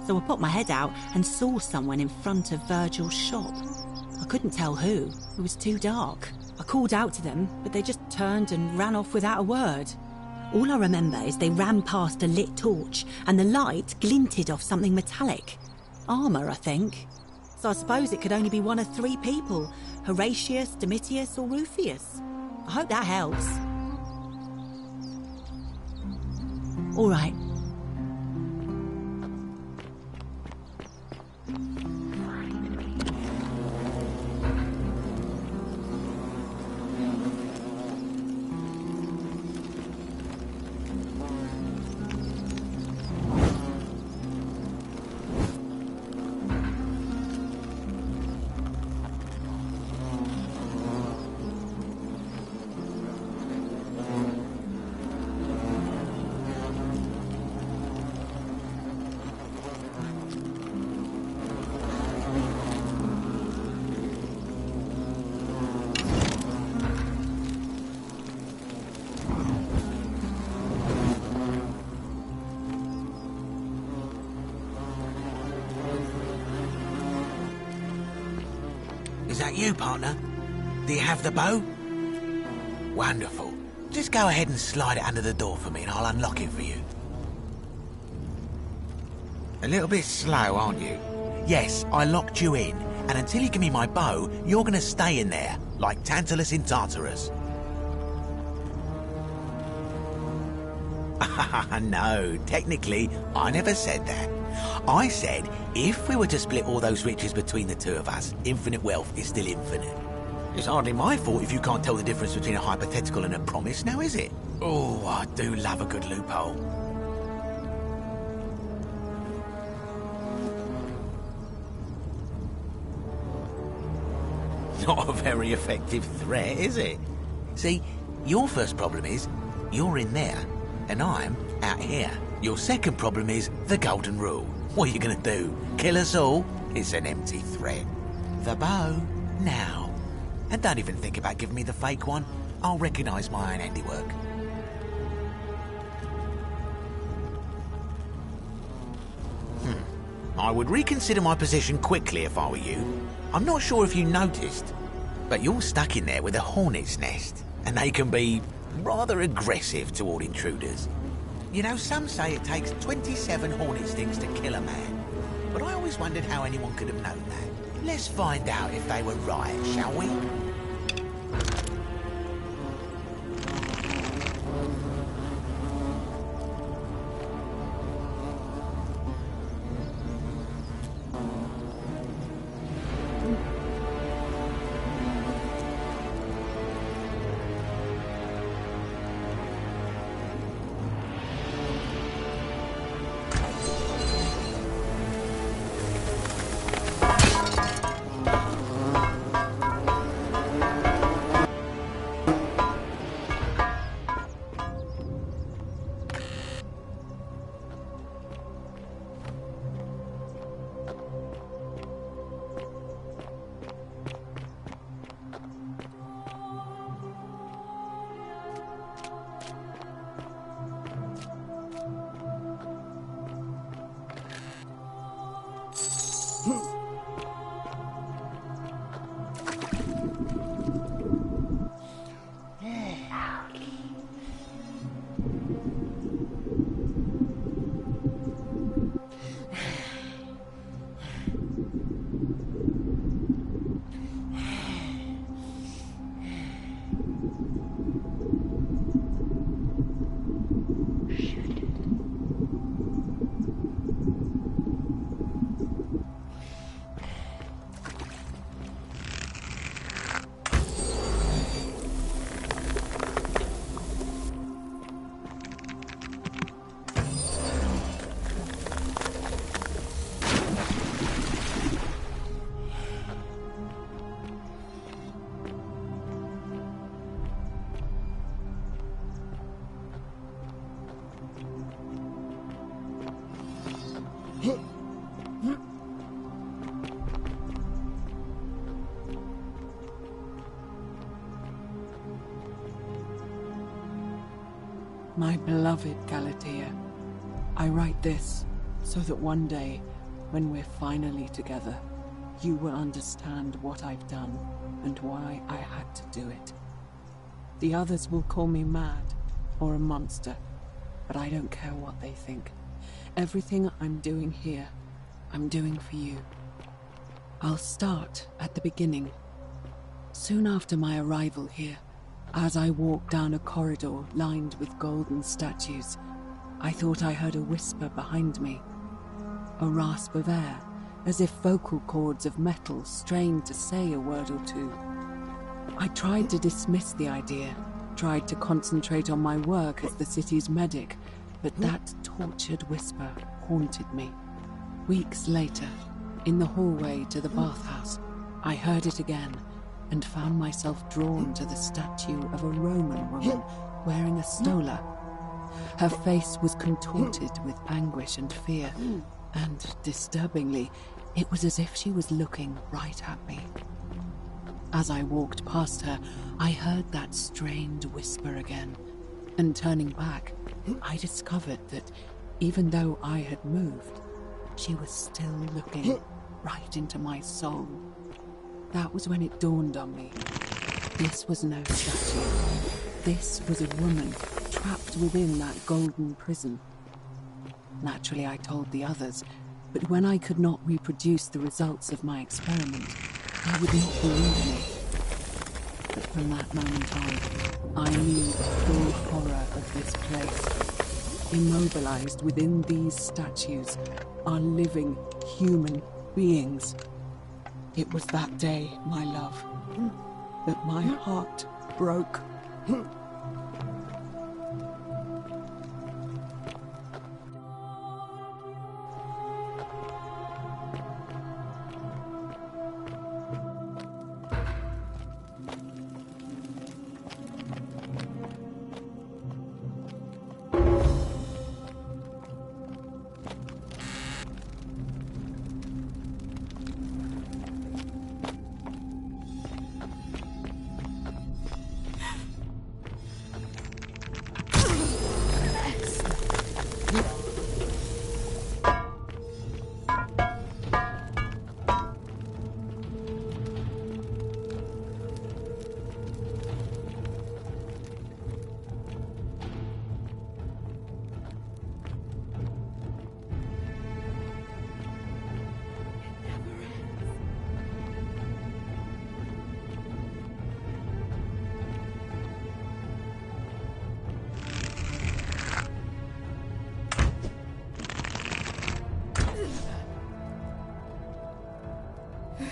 So I put my head out and saw someone in front of Virgil's shop. I couldn't tell who. It was too dark. I called out to them, but they just turned and ran off without a word. All I remember is they ran past a lit torch and the light glinted off something metallic. Armour, I think. So I suppose it could only be one of three people. Horatius, Domitius or Rufius. I hope that helps. All right. Is that you, partner? Do you have the bow? Wonderful. Just go ahead and slide it under the door for me and I'll unlock it for you. A little bit slow, aren't you? Yes, I locked you in, and until you give me my bow, you're gonna stay in there, like Tantalus in Tartarus. No, technically, I never said that. I said, if we were to split all those riches between the two of us, infinite wealth is still infinite. It's hardly my fault if you can't tell the difference between a hypothetical and a promise, now is it? Oh, I do love a good loophole. not a very effective threat, is it? See, your first problem is you're in there, and I'm out here. Your second problem is the Golden Rule. What are you going to do? Kill us all? It's an empty threat. The bow, now. And don't even think about giving me the fake one. I'll recognise my own handiwork. I would reconsider my position quickly if I were you. I'm not sure if you noticed, but you're stuck in there with a hornet's nest, and they can be rather aggressive toward intruders. You know, some say it takes 27 hornet stings to kill a man, but I always wondered how anyone could have known that. Let's find out if they were right, shall we? My beloved Galatea, I write this so that one day, when we're finally together, you will understand what I've done and why I had to do it. The others will call me mad or a monster, but I don't care what they think. Everything I'm doing here, I'm doing for you. I'll start at the beginning. Soon after my arrival here, as I walked down a corridor lined with golden statues, I thought I heard a whisper behind me. A rasp of air, as if vocal cords of metal strained to say a word or two. I tried to dismiss the idea, tried to concentrate on my work as the city's medic, but that tortured whisper haunted me. Weeks later, in the hallway to the bathhouse, I heard it again, and found myself drawn to the statue of a Roman woman wearing a stola. Her face was contorted with anguish and fear, and, disturbingly, it was as if she was looking right at me. As I walked past her, I heard that strained whisper again, and turning back, I discovered that, even though I had moved, she was still looking right into my soul. That was when it dawned on me. This was no statue. This was a woman trapped within that golden prison. Naturally, I told the others, but when I could not reproduce the results of my experiment, they would not believe me. But from that moment on, I knew the full horror of this place. Immobilized within these statues are living human beings. It was that day, my love, that my heart broke. Let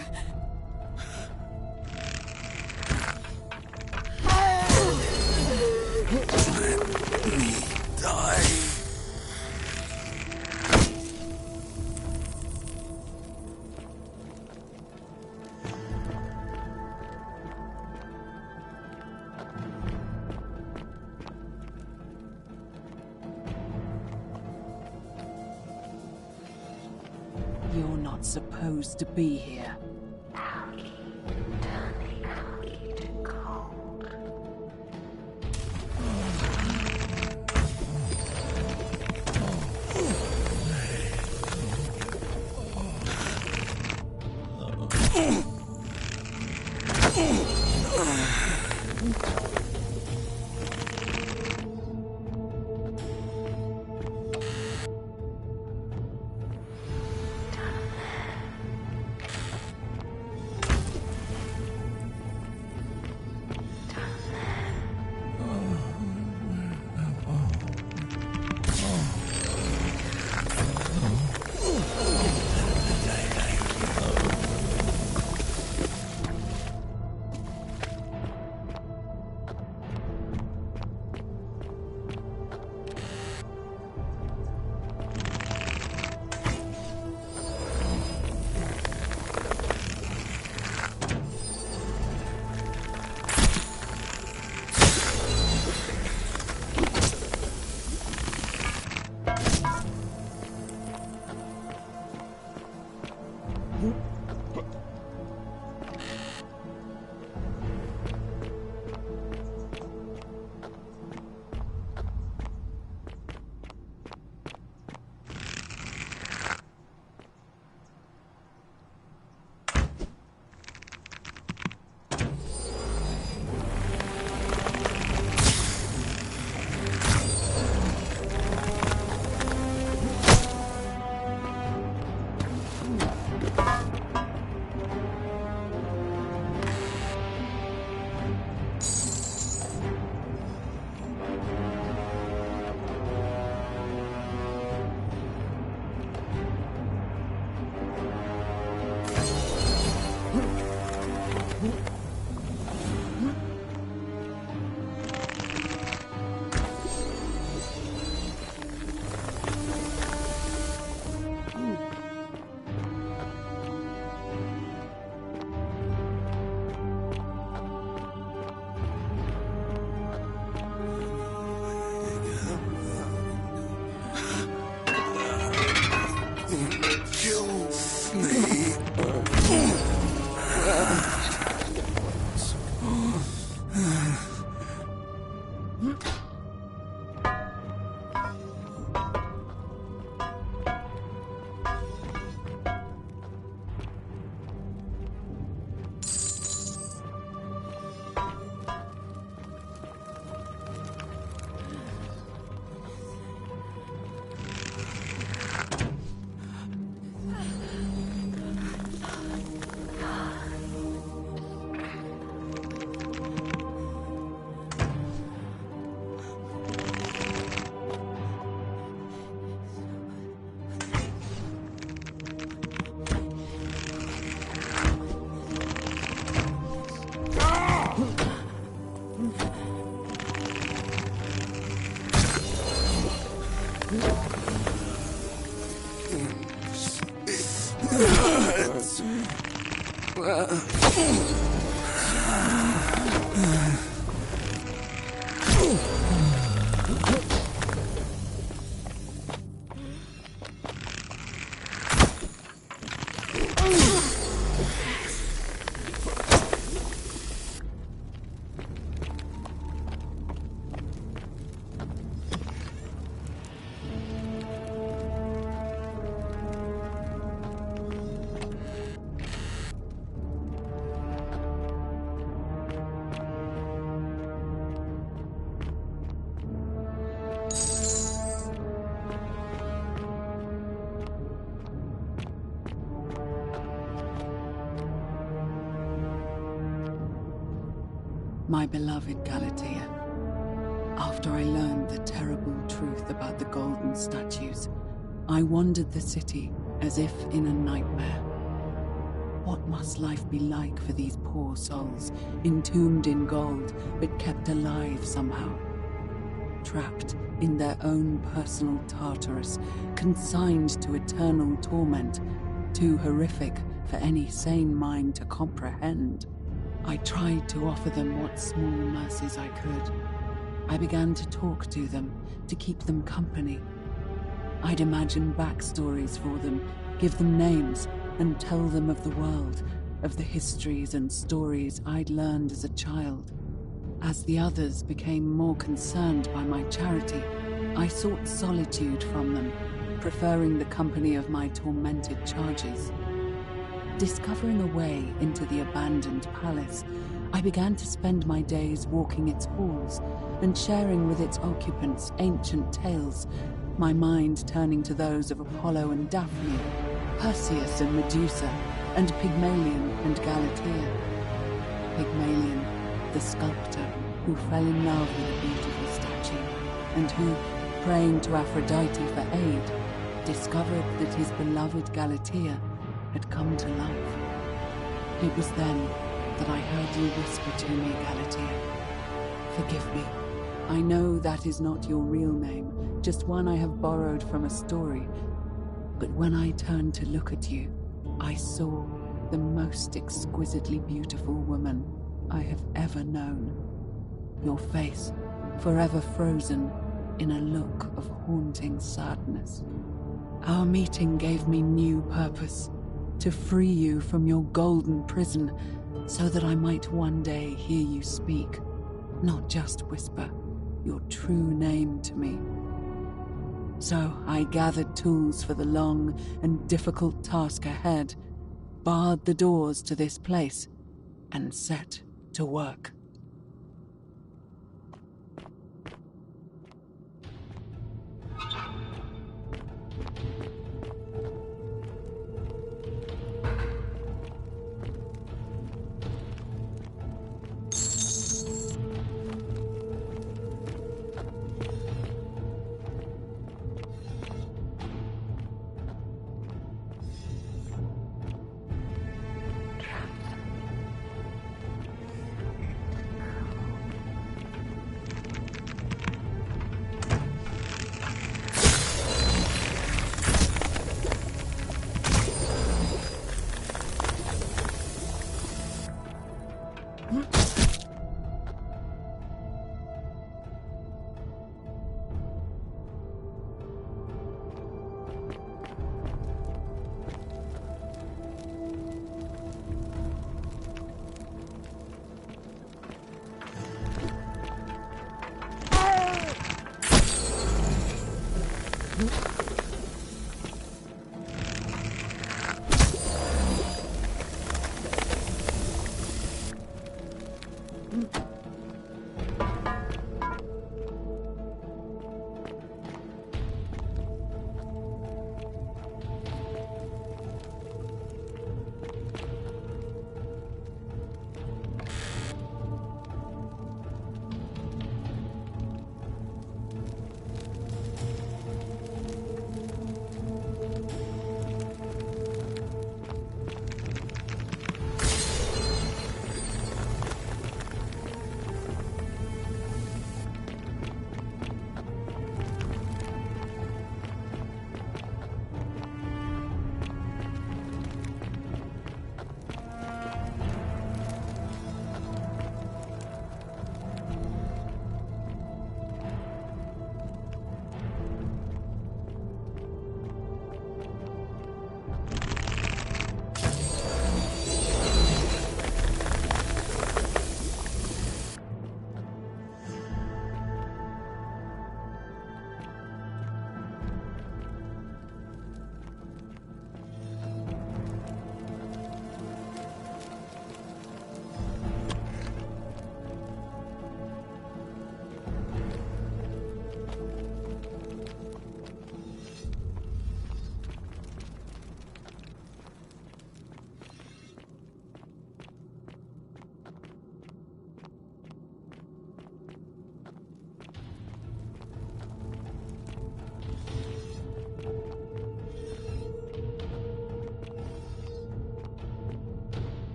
me die. You're not supposed to be here. My beloved Galatea, after I learned the terrible truth about the golden statues, I wandered the city as if in a nightmare. What must life be like for these poor souls, entombed in gold, but kept alive somehow? Trapped in their own personal Tartarus, consigned to eternal torment, too horrific for any sane mind to comprehend. I tried to offer them what small mercies I could. I began to talk to them, to keep them company. I'd imagine backstories for them, give them names, and tell them of the world, of the histories and stories I'd learned as a child. As the others became more concerned by my charity, I sought solitude from them, preferring the company of my tormented charges. Discovering a way into the abandoned palace, I began to spend my days walking its halls and sharing with its occupants ancient tales, my mind turning to those of Apollo and Daphne, Perseus and Medusa, and Pygmalion and Galatea. Pygmalion, the sculptor who fell in love with a beautiful statue, and who, praying to Aphrodite for aid, discovered that his beloved Galatea had come to life. It was then that I heard you whisper to me, Galatea. Forgive me. I know that is not your real name, just one I have borrowed from a story. But when I turned to look at you, I saw the most exquisitely beautiful woman I have ever known. Your face, forever frozen in a look of haunting sadness. Our meeting gave me new purpose, to free you from your golden prison, so that I might one day hear you speak, not just whisper your true name to me. So I gathered tools for the long and difficult task ahead, barred the doors to this place, and set to work.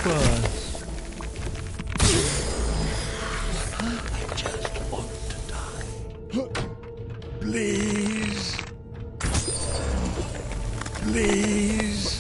help us. I just want to die. Please. Please.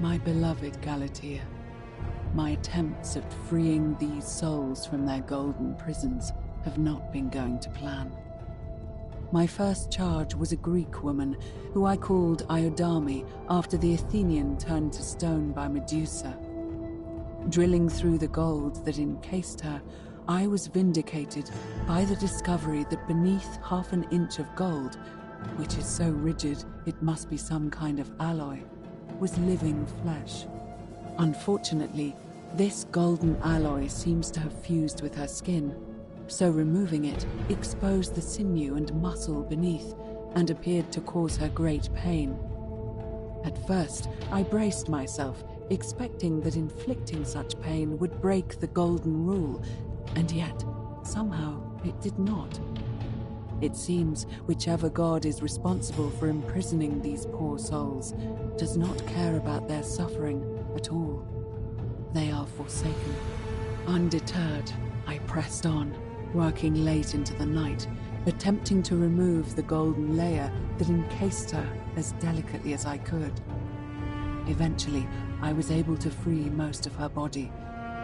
My beloved Galatea, my attempts at freeing these souls from their golden prisons have not been going to plan. My first charge was a Greek woman who I called Iodame after the Athenian turned to stone by Medusa. Drilling through the gold that encased her, I was vindicated by the discovery that beneath half an inch of gold, which is so rigid it must be some kind of alloy, was living flesh. Unfortunately, this golden alloy seems to have fused with her skin, so removing it exposed the sinew and muscle beneath and appeared to cause her great pain. At first, I braced myself, expecting that inflicting such pain would break the golden rule, and yet, somehow, it did not. It seems whichever god is responsible for imprisoning these poor souls does not care about their suffering at all. They are forsaken. Undeterred, I pressed on, working late into the night, attempting to remove the golden layer that encased her as delicately as I could. Eventually, I was able to free most of her body,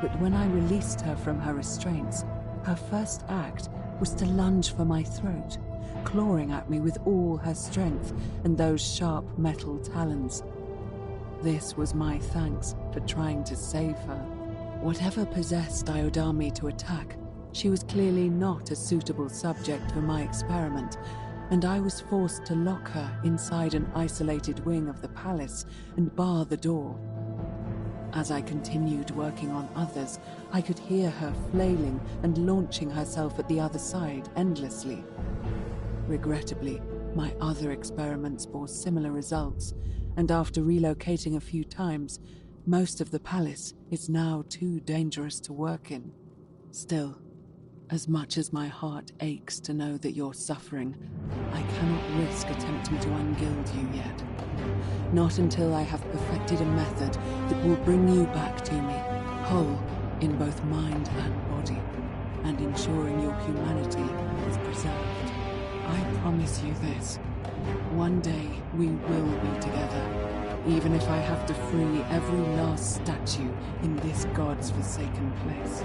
but when I released her from her restraints, her first act was to lunge for my throat, clawing at me with all her strength and those sharp metal talons. This was my thanks for trying to save her. Whatever possessed Iodame to attack, she was clearly not a suitable subject for my experiment, and I was forced to lock her inside an isolated wing of the palace and bar the door. As I continued working on others, I could hear her flailing and launching herself at the other side endlessly. Regrettably, my other experiments bore similar results, and after relocating a few times, most of the palace is now too dangerous to work in. Still, as much as my heart aches to know that you're suffering, I cannot risk attempting to ungild you yet. Not until I have perfected a method that will bring you back to me, whole in both mind and body, and ensuring your humanity is preserved. I promise you this. One day we will be together, even if I have to free every last statue in this god's forsaken place.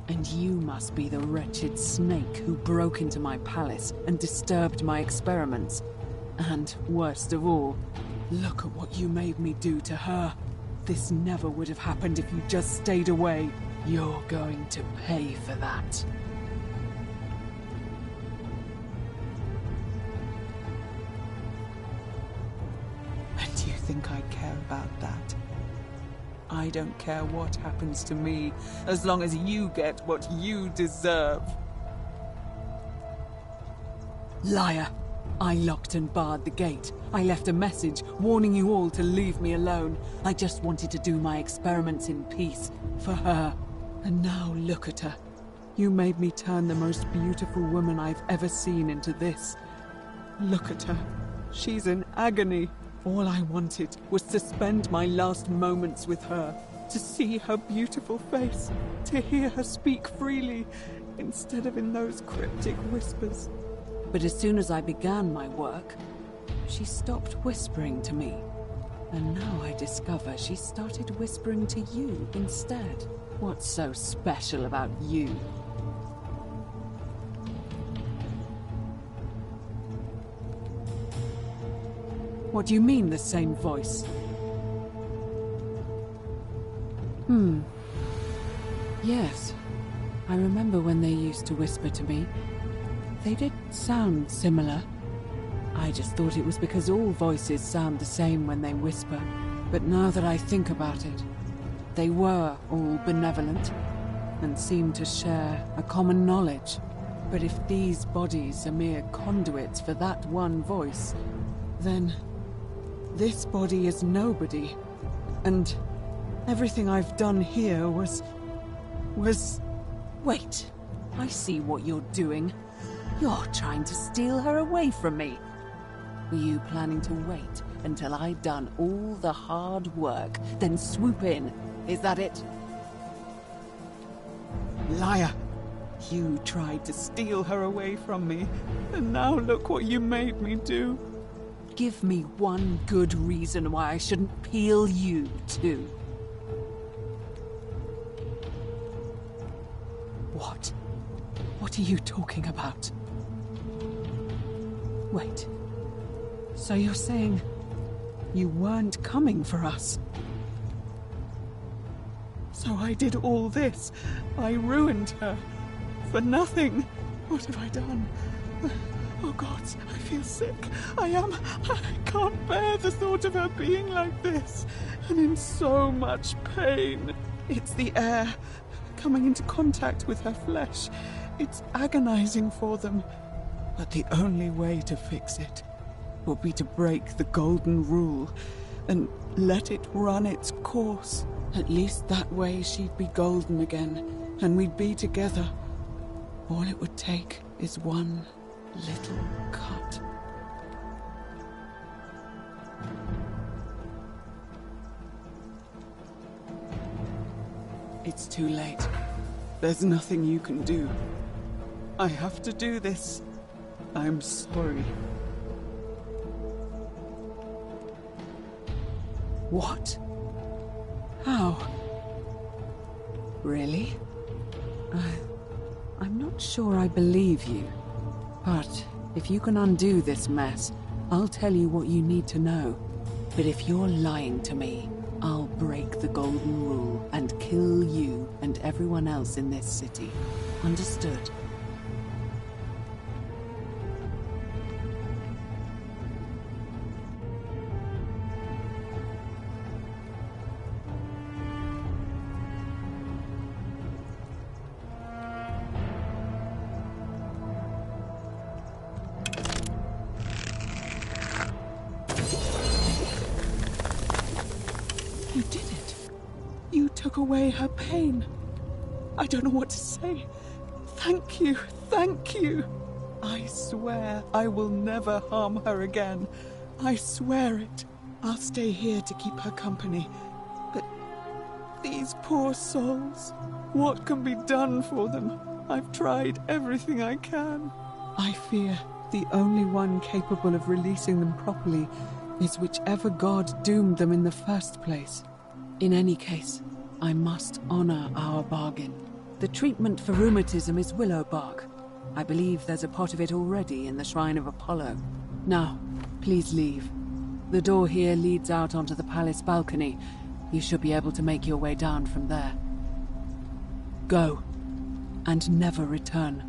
And you must be the wretched snake who broke into my palace and disturbed my experiments. And, worst of all, look at what you made me do to her. This never would have happened if you just stayed away. You're going to pay for that. And do you think I care about that? I don't care what happens to me, as long as you get what you deserve. Liar! I locked and barred the gate. I left a message warning you all to leave me alone. I just wanted to do my experiments in peace, for her. And now look at her. You made me turn the most beautiful woman I've ever seen into this. Look at her. She's in agony. All I wanted was to spend my last moments with her, to see her beautiful face, to hear her speak freely, instead of in those cryptic whispers. But as soon as I began my work, she stopped whispering to me. And now I discover she started whispering to you instead. What's so special about you? What do you mean, the same voice? Yes. I remember when they used to whisper to me. They did sound similar. I just thought it was because all voices sound the same when they whisper. But now that I think about it, they were all benevolent and seemed to share a common knowledge. But if these bodies are mere conduits for that one voice, then this body is nobody. And everything I've done here was... Wait, I see what you're doing. You're trying to steal her away from me. Were you planning to wait until I'd done all the hard work, then swoop in? Is that it? Liar! You tried to steal her away from me, and now look what you made me do. Give me one good reason why I shouldn't peel you, too. What? What are you talking about? Wait. So you're saying you weren't coming for us? So I did all this. I ruined her. For nothing. What have I done? Oh God, I feel sick. I can't bear the thought of her being like this. And in so much pain. It's the air coming into contact with her flesh. It's agonizing for them. But the only way to fix it will be to break the golden rule and let it run its course. At least that way she'd be golden again, and we'd be together. All it would take is one little cut. It's too late. There's nothing you can do. I have to do this. I'm sorry. What? How? Really? I'm not sure I believe you. But if you can undo this mess, I'll tell you what you need to know. But if you're lying to me, I'll break the golden rule and kill you and everyone else in this city. Understood? You did it. You took away her pain. I don't know what to say. Thank you, thank you. I swear I will never harm her again. I swear it. I'll stay here to keep her company. But these poor souls, what can be done for them? I've tried everything I can. I fear the only one capable of releasing them properly is whichever god doomed them in the first place. In any case, I must honor our bargain. The treatment for rheumatism is willow bark. I believe there's a pot of it already in the Shrine of Apollo. Now, please leave. The door here leads out onto the palace balcony. You should be able to make your way down from there. Go, and never return.